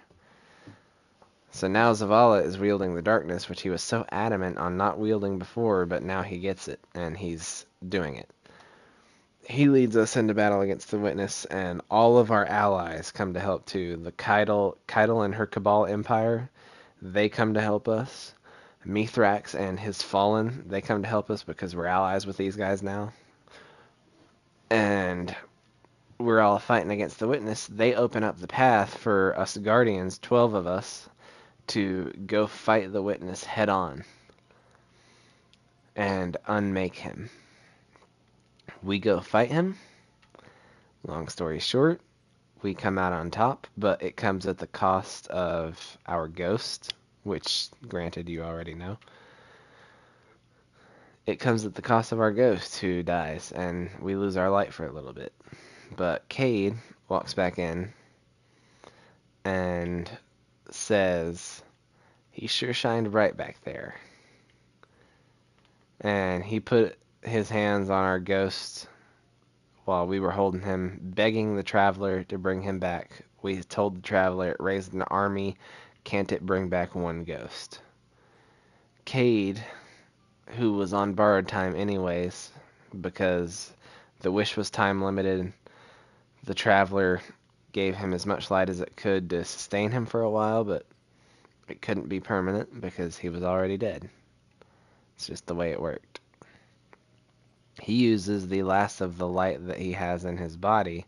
So now Zavala is wielding the darkness, which he was so adamant on not wielding before, but now he gets it, and he's doing it. He leads us into battle against the witness, and all of our allies come to help too. The Keitel and her Cabal Empire, they come to help us. Mithrax and his Fallen, they come to help us because we're allies with these guys now. And we're all fighting against the witness. They open up the path for us Guardians, 12 of us, to go fight the witness head on and unmake him. We go fight him. Long story short, we come out on top, but it comes at the cost of our ghost, which, granted, you already know. It comes at the cost of our ghost, who dies, and we lose our light for a little bit. But Cade walks back in and says, he sure shined bright back there. And he put his hands on our ghost while we were holding him, begging the traveler to bring him back. We told the traveler it raised an army, can't it bring back one ghost? Cade, who was on borrowed time anyways, because the wish was time limited, the traveler gave him as much light as it could to sustain him for a while, but it couldn't be permanent because he was already dead. It's just the way it worked. He uses the last of the light that he has in his body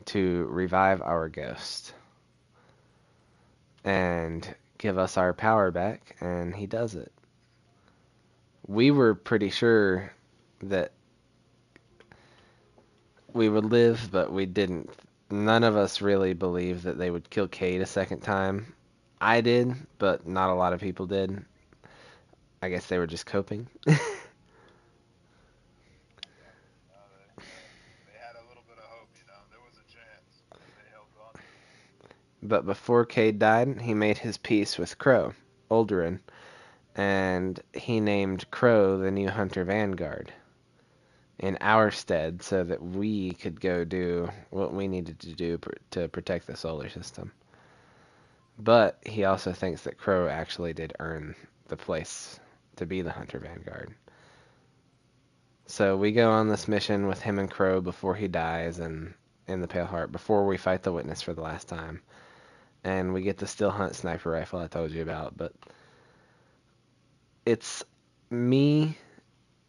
to revive our ghost and give us our power back, and he does it. We were pretty sure that we would live, but we didn't. None of us really believed that they would kill Cade a second time. I did, but not a lot of people did. I guess they were just coping. They had a little bit of hope, there was a chance. They held on to it. But before Cade died, he made his peace with Crow, Olderin, and he named Crow the new Hunter Vanguard. in our stead so that we could go do what we needed to do to protect the solar system. But he also thinks that Crow actually did earn the place to be the Hunter Vanguard. So we go on this mission with him and Crow before he dies and in the Pale Heart, before we fight the Witness for the last time. And we get the Still Hunt sniper rifle I told you about, but it's me,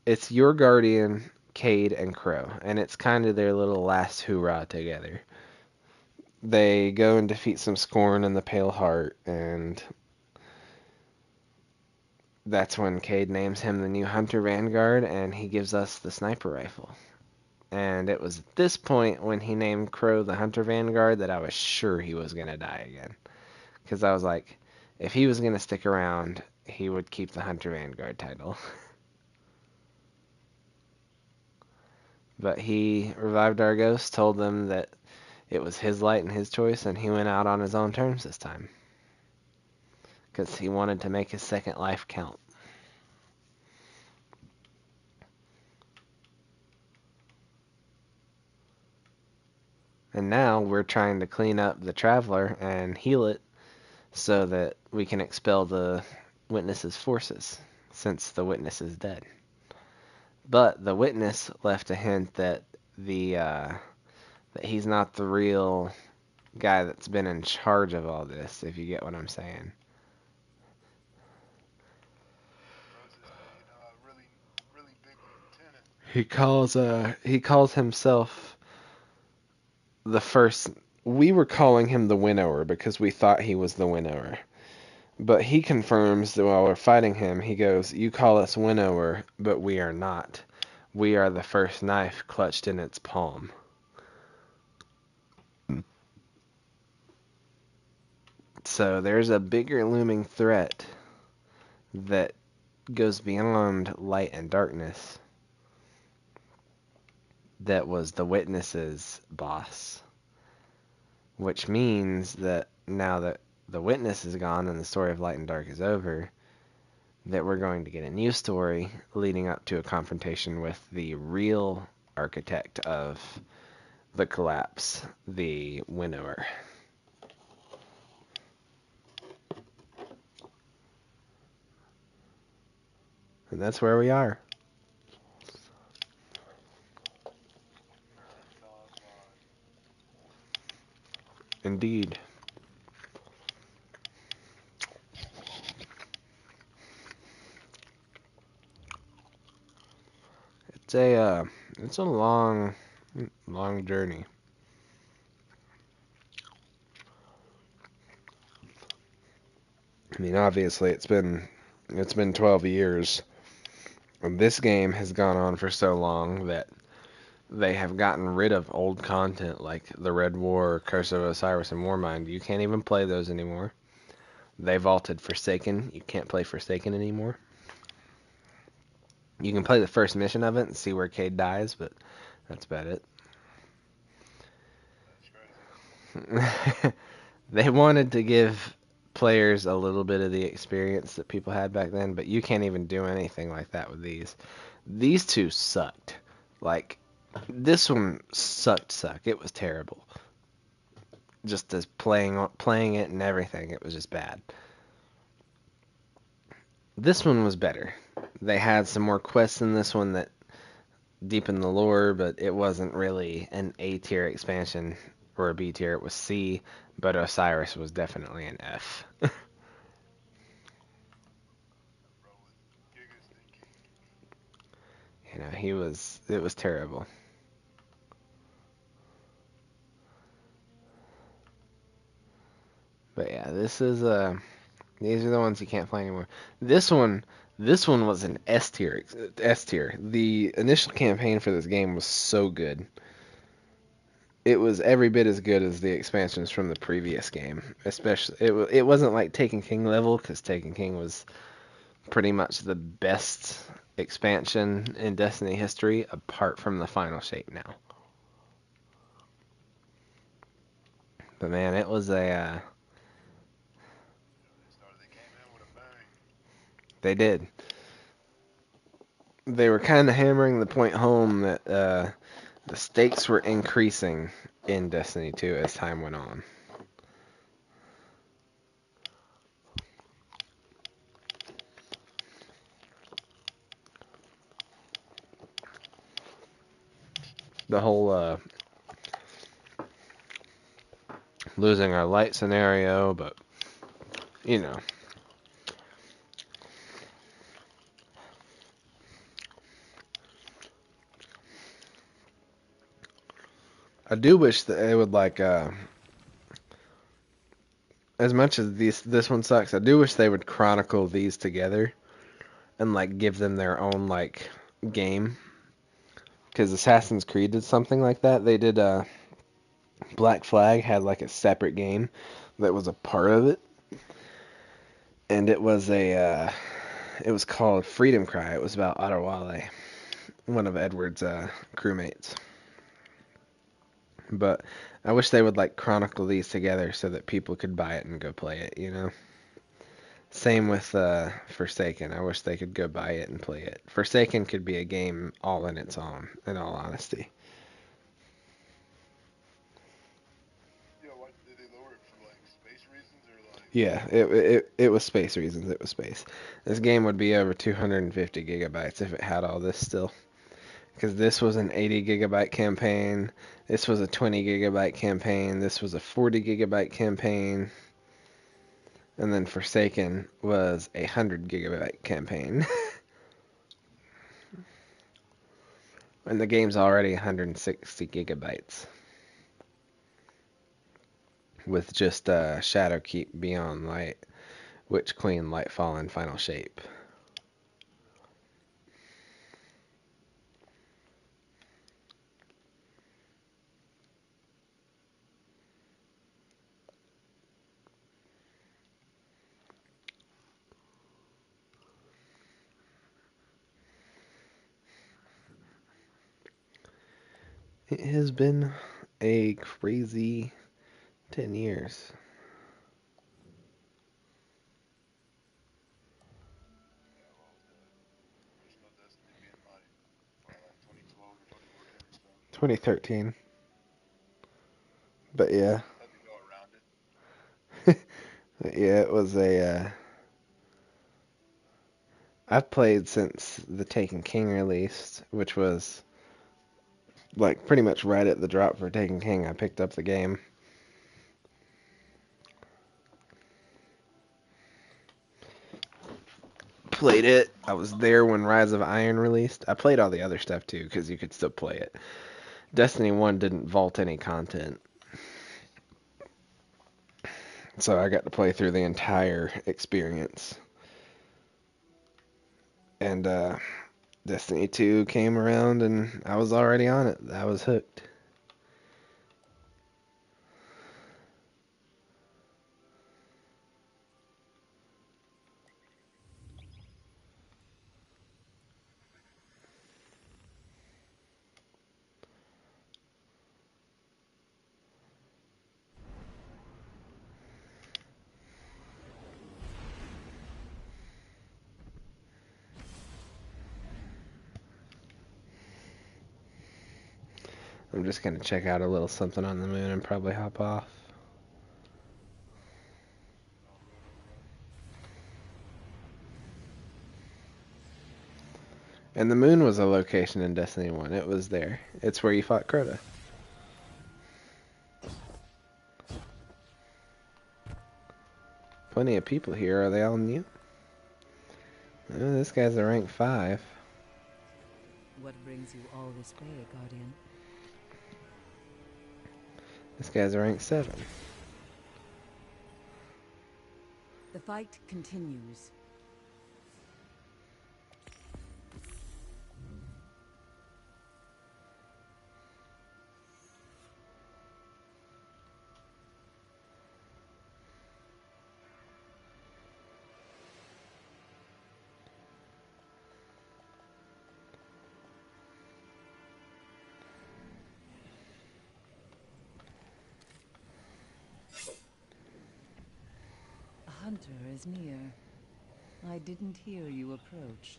it's your Guardian, Cade, and Crow, and it's kind of their little last hoorah together. They go and defeat some Scorn in the Pale Heart, and that's when Cade names him the new Hunter Vanguard, and he gives us the sniper rifle. And it was at this point when he named Crow the Hunter Vanguard that I was sure he was going to die again. Because I was like, if he was going to stick around, he would keep the Hunter Vanguard title. But he revived our ghost, told them that it was his light and his choice, and he went out on his own terms this time. Because he wanted to make his second life count. And now we're trying to clean up the Traveler and heal it so that we can expel the Witness's forces, since the Witness is dead. But the Witness left a hint that that he's not the real guy that's been in charge of all this, if you get what I'm saying. Really big lieutenant. He calls himself the first. We were calling him the Winnower because we thought he was the Winnower. But he confirms that while we're fighting him, he goes, "You call us Winnower, but we are not. We are the first knife clutched in its palm." So there's a bigger looming threat that goes beyond light and darkness. That was the Witness's boss. Which means that now that the Witness is gone and the story of Light and Dark is over, that we're going to get a new story leading up to a confrontation with the real architect of the collapse, the Winnower. And that's where we are. Indeed. It's a long journey. I mean, obviously it's been 12 years. And this game has gone on for so long that they have gotten rid of old content like the Red War, Curse of Osiris, and Warmind. You can't even play those anymore. They vaulted Forsaken. You can't play Forsaken anymore. You can play the first mission of it and see where Cade dies, but that's about it. They wanted to give players a little bit of the experience that people had back then, but you can't even do anything like that with these. These two sucked. Like, this one sucked. It was terrible. Just as playing it and everything, it was just bad. This one was better. They had some more quests in this one that deepened the lore, but it wasn't really an A tier expansion or a B tier. It was C, but Osiris was definitely an F. You know, it was terrible. But yeah, these are the ones you can't play anymore. This one was an S tier. The initial campaign for this game was so good. It was every bit as good as the expansions from the previous game. Especially, it wasn't like Taken King level, because Taken King was pretty much the best expansion in Destiny history, apart from the final shape now. But man, it was a... They did. they were kind of hammering the point home that the stakes were increasing in Destiny 2 as time went on. The whole losing our light scenario, but you know. I do wish that they would like as much as this one sucks, I do wish they would chronicle these together and like give them their own like game. Because Assassin's Creed did something like that. They did Black Flag had like a separate game that was a part of it, and it was called Freedom Cry. It was about Adewale, one of Edward's crewmates. But I wish they would like chronicle these together so that people could buy it and go play it, you know? Same with Forsaken. I wish they could go buy it and play it. Forsaken could be a game all in its own, in all honesty. Yeah, what did they lower it for, like space reasons or like? Yeah, it was space reasons. It was space. This game would be over 250 gigabytes if it had all this still. Because this was an 80 gigabyte campaign. This was a 20 gigabyte campaign. This was a 40 gigabyte campaign. And then Forsaken was a 100 gigabyte campaign. And the game's already 160 gigabytes. With just Shadowkeep, Beyond Light, Witch Queen, Lightfall, and Final Shape. It has been a crazy 10 years. Yeah, well, the original Destiny being like 2012 or 2014 or so. 2013. But yeah. Had to go around it. Yeah, it was a. I've played since the Taken King released, which was like pretty much right at the drop for Taken King. I picked up the game. Played it. I was there when Rise of Iron released. I played all the other stuff too, because you could still play it. Destiny 1 didn't vault any content. So I got to play through the entire experience. And Destiny 2 came around and I was already on it. I was hooked. I'm just going to check out a little something on the moon and probably hop off. And the moon was a location in Destiny 1. It was there. It's where you fought Crota. Plenty of people here. Are they all new? Oh, this guy's a rank 5. What brings you all this way, Guardian? This guy's a rank 7. The fight continues. A hunter is near. I didn't hear you approach.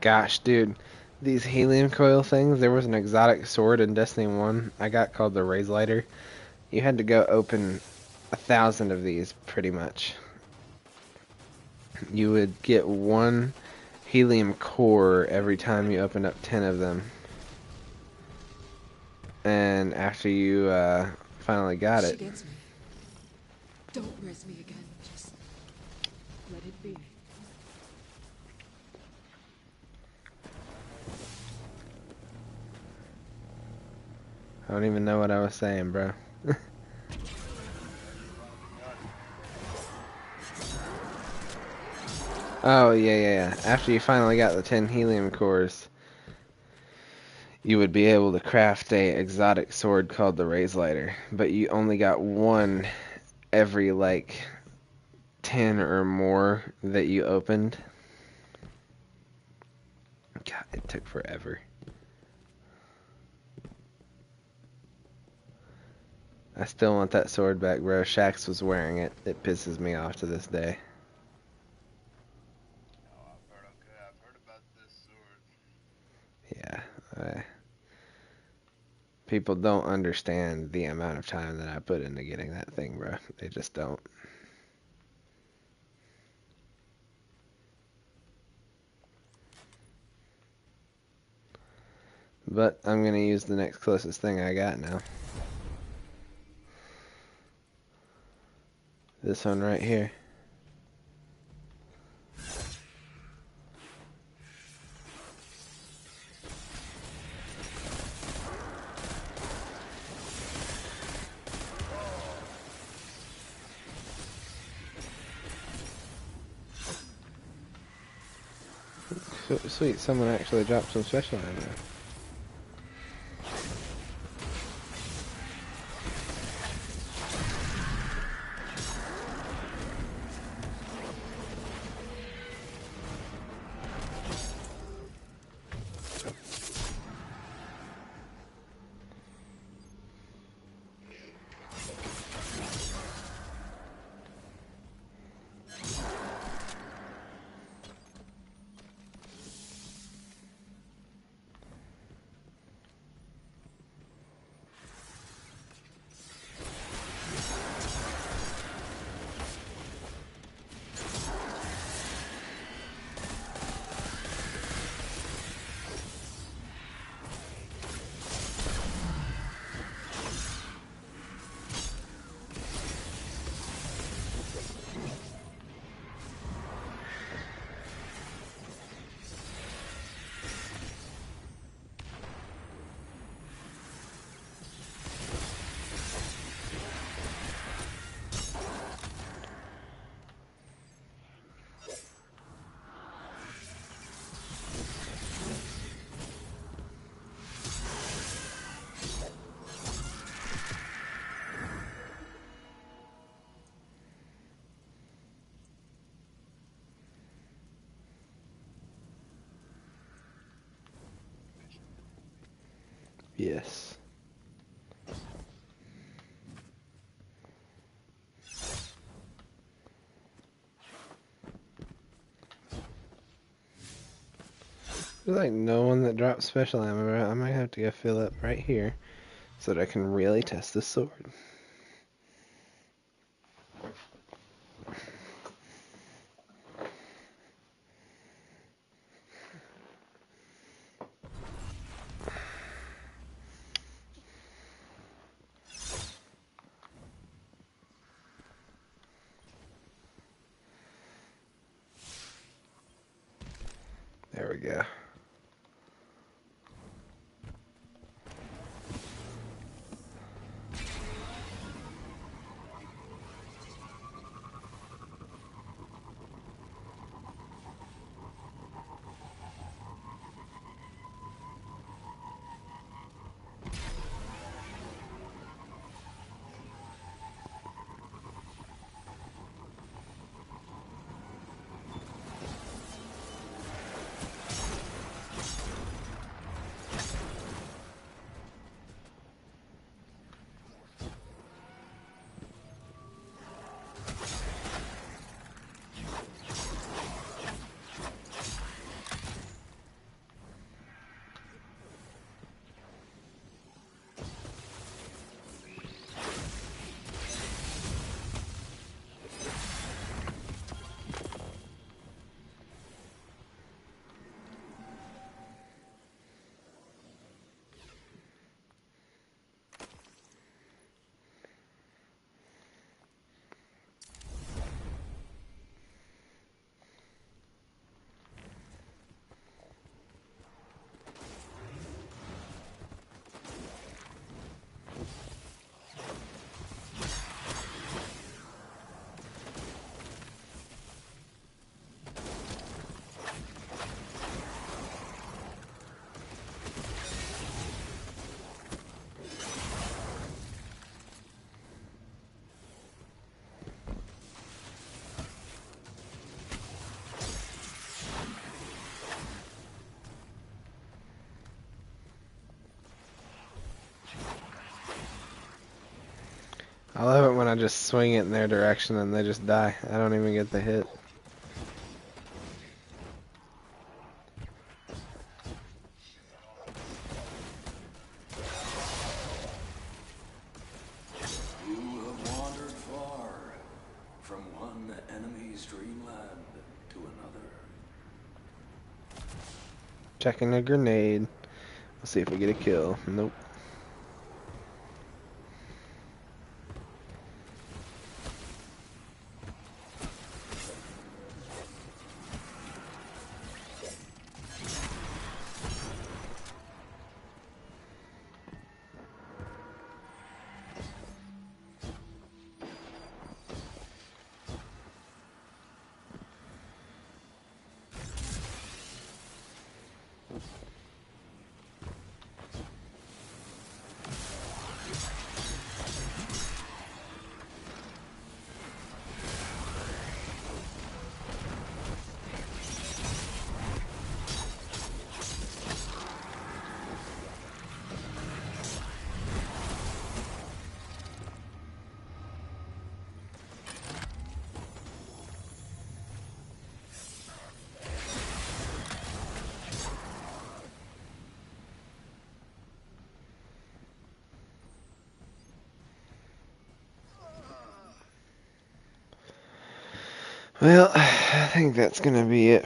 Gosh, dude. These helium coil things, there was an exotic sword in Destiny 1 I got called the Raise Lighter. You had to go open 1,000 of these, pretty much. You would get one helium core every time you opened up 10 of them. And after you finally got She it, gets me. Don't raise me again. Just let it be. I don't even know what I was saying, bro. Oh, yeah. After you finally got the 10 helium cores, you would be able to craft a exotic sword called the Raise Lighter. But you only got one every, like, 10 or more that you opened. God, it took forever. I still want that sword back, bro. Shax was wearing it. It pisses me off to this day. I've heard about this sword. Yeah. People don't understand the amount of time that I put into getting that thing, bro. They just don't. But I'm going to use the next closest thing I got now. This one right here. Sweet, someone actually dropped some special ammo. Yes. There's like no one that drops special ammo, bro. I might have to go fill up right here so that I can really test this sword. There we go. I love it when I just swing it in their direction and they just die. I don't even get the hit. You have wandered far from one enemy's dreamland to another. Checking a grenade. Let's see if we get a kill. Nope. Well, I think that's gonna be it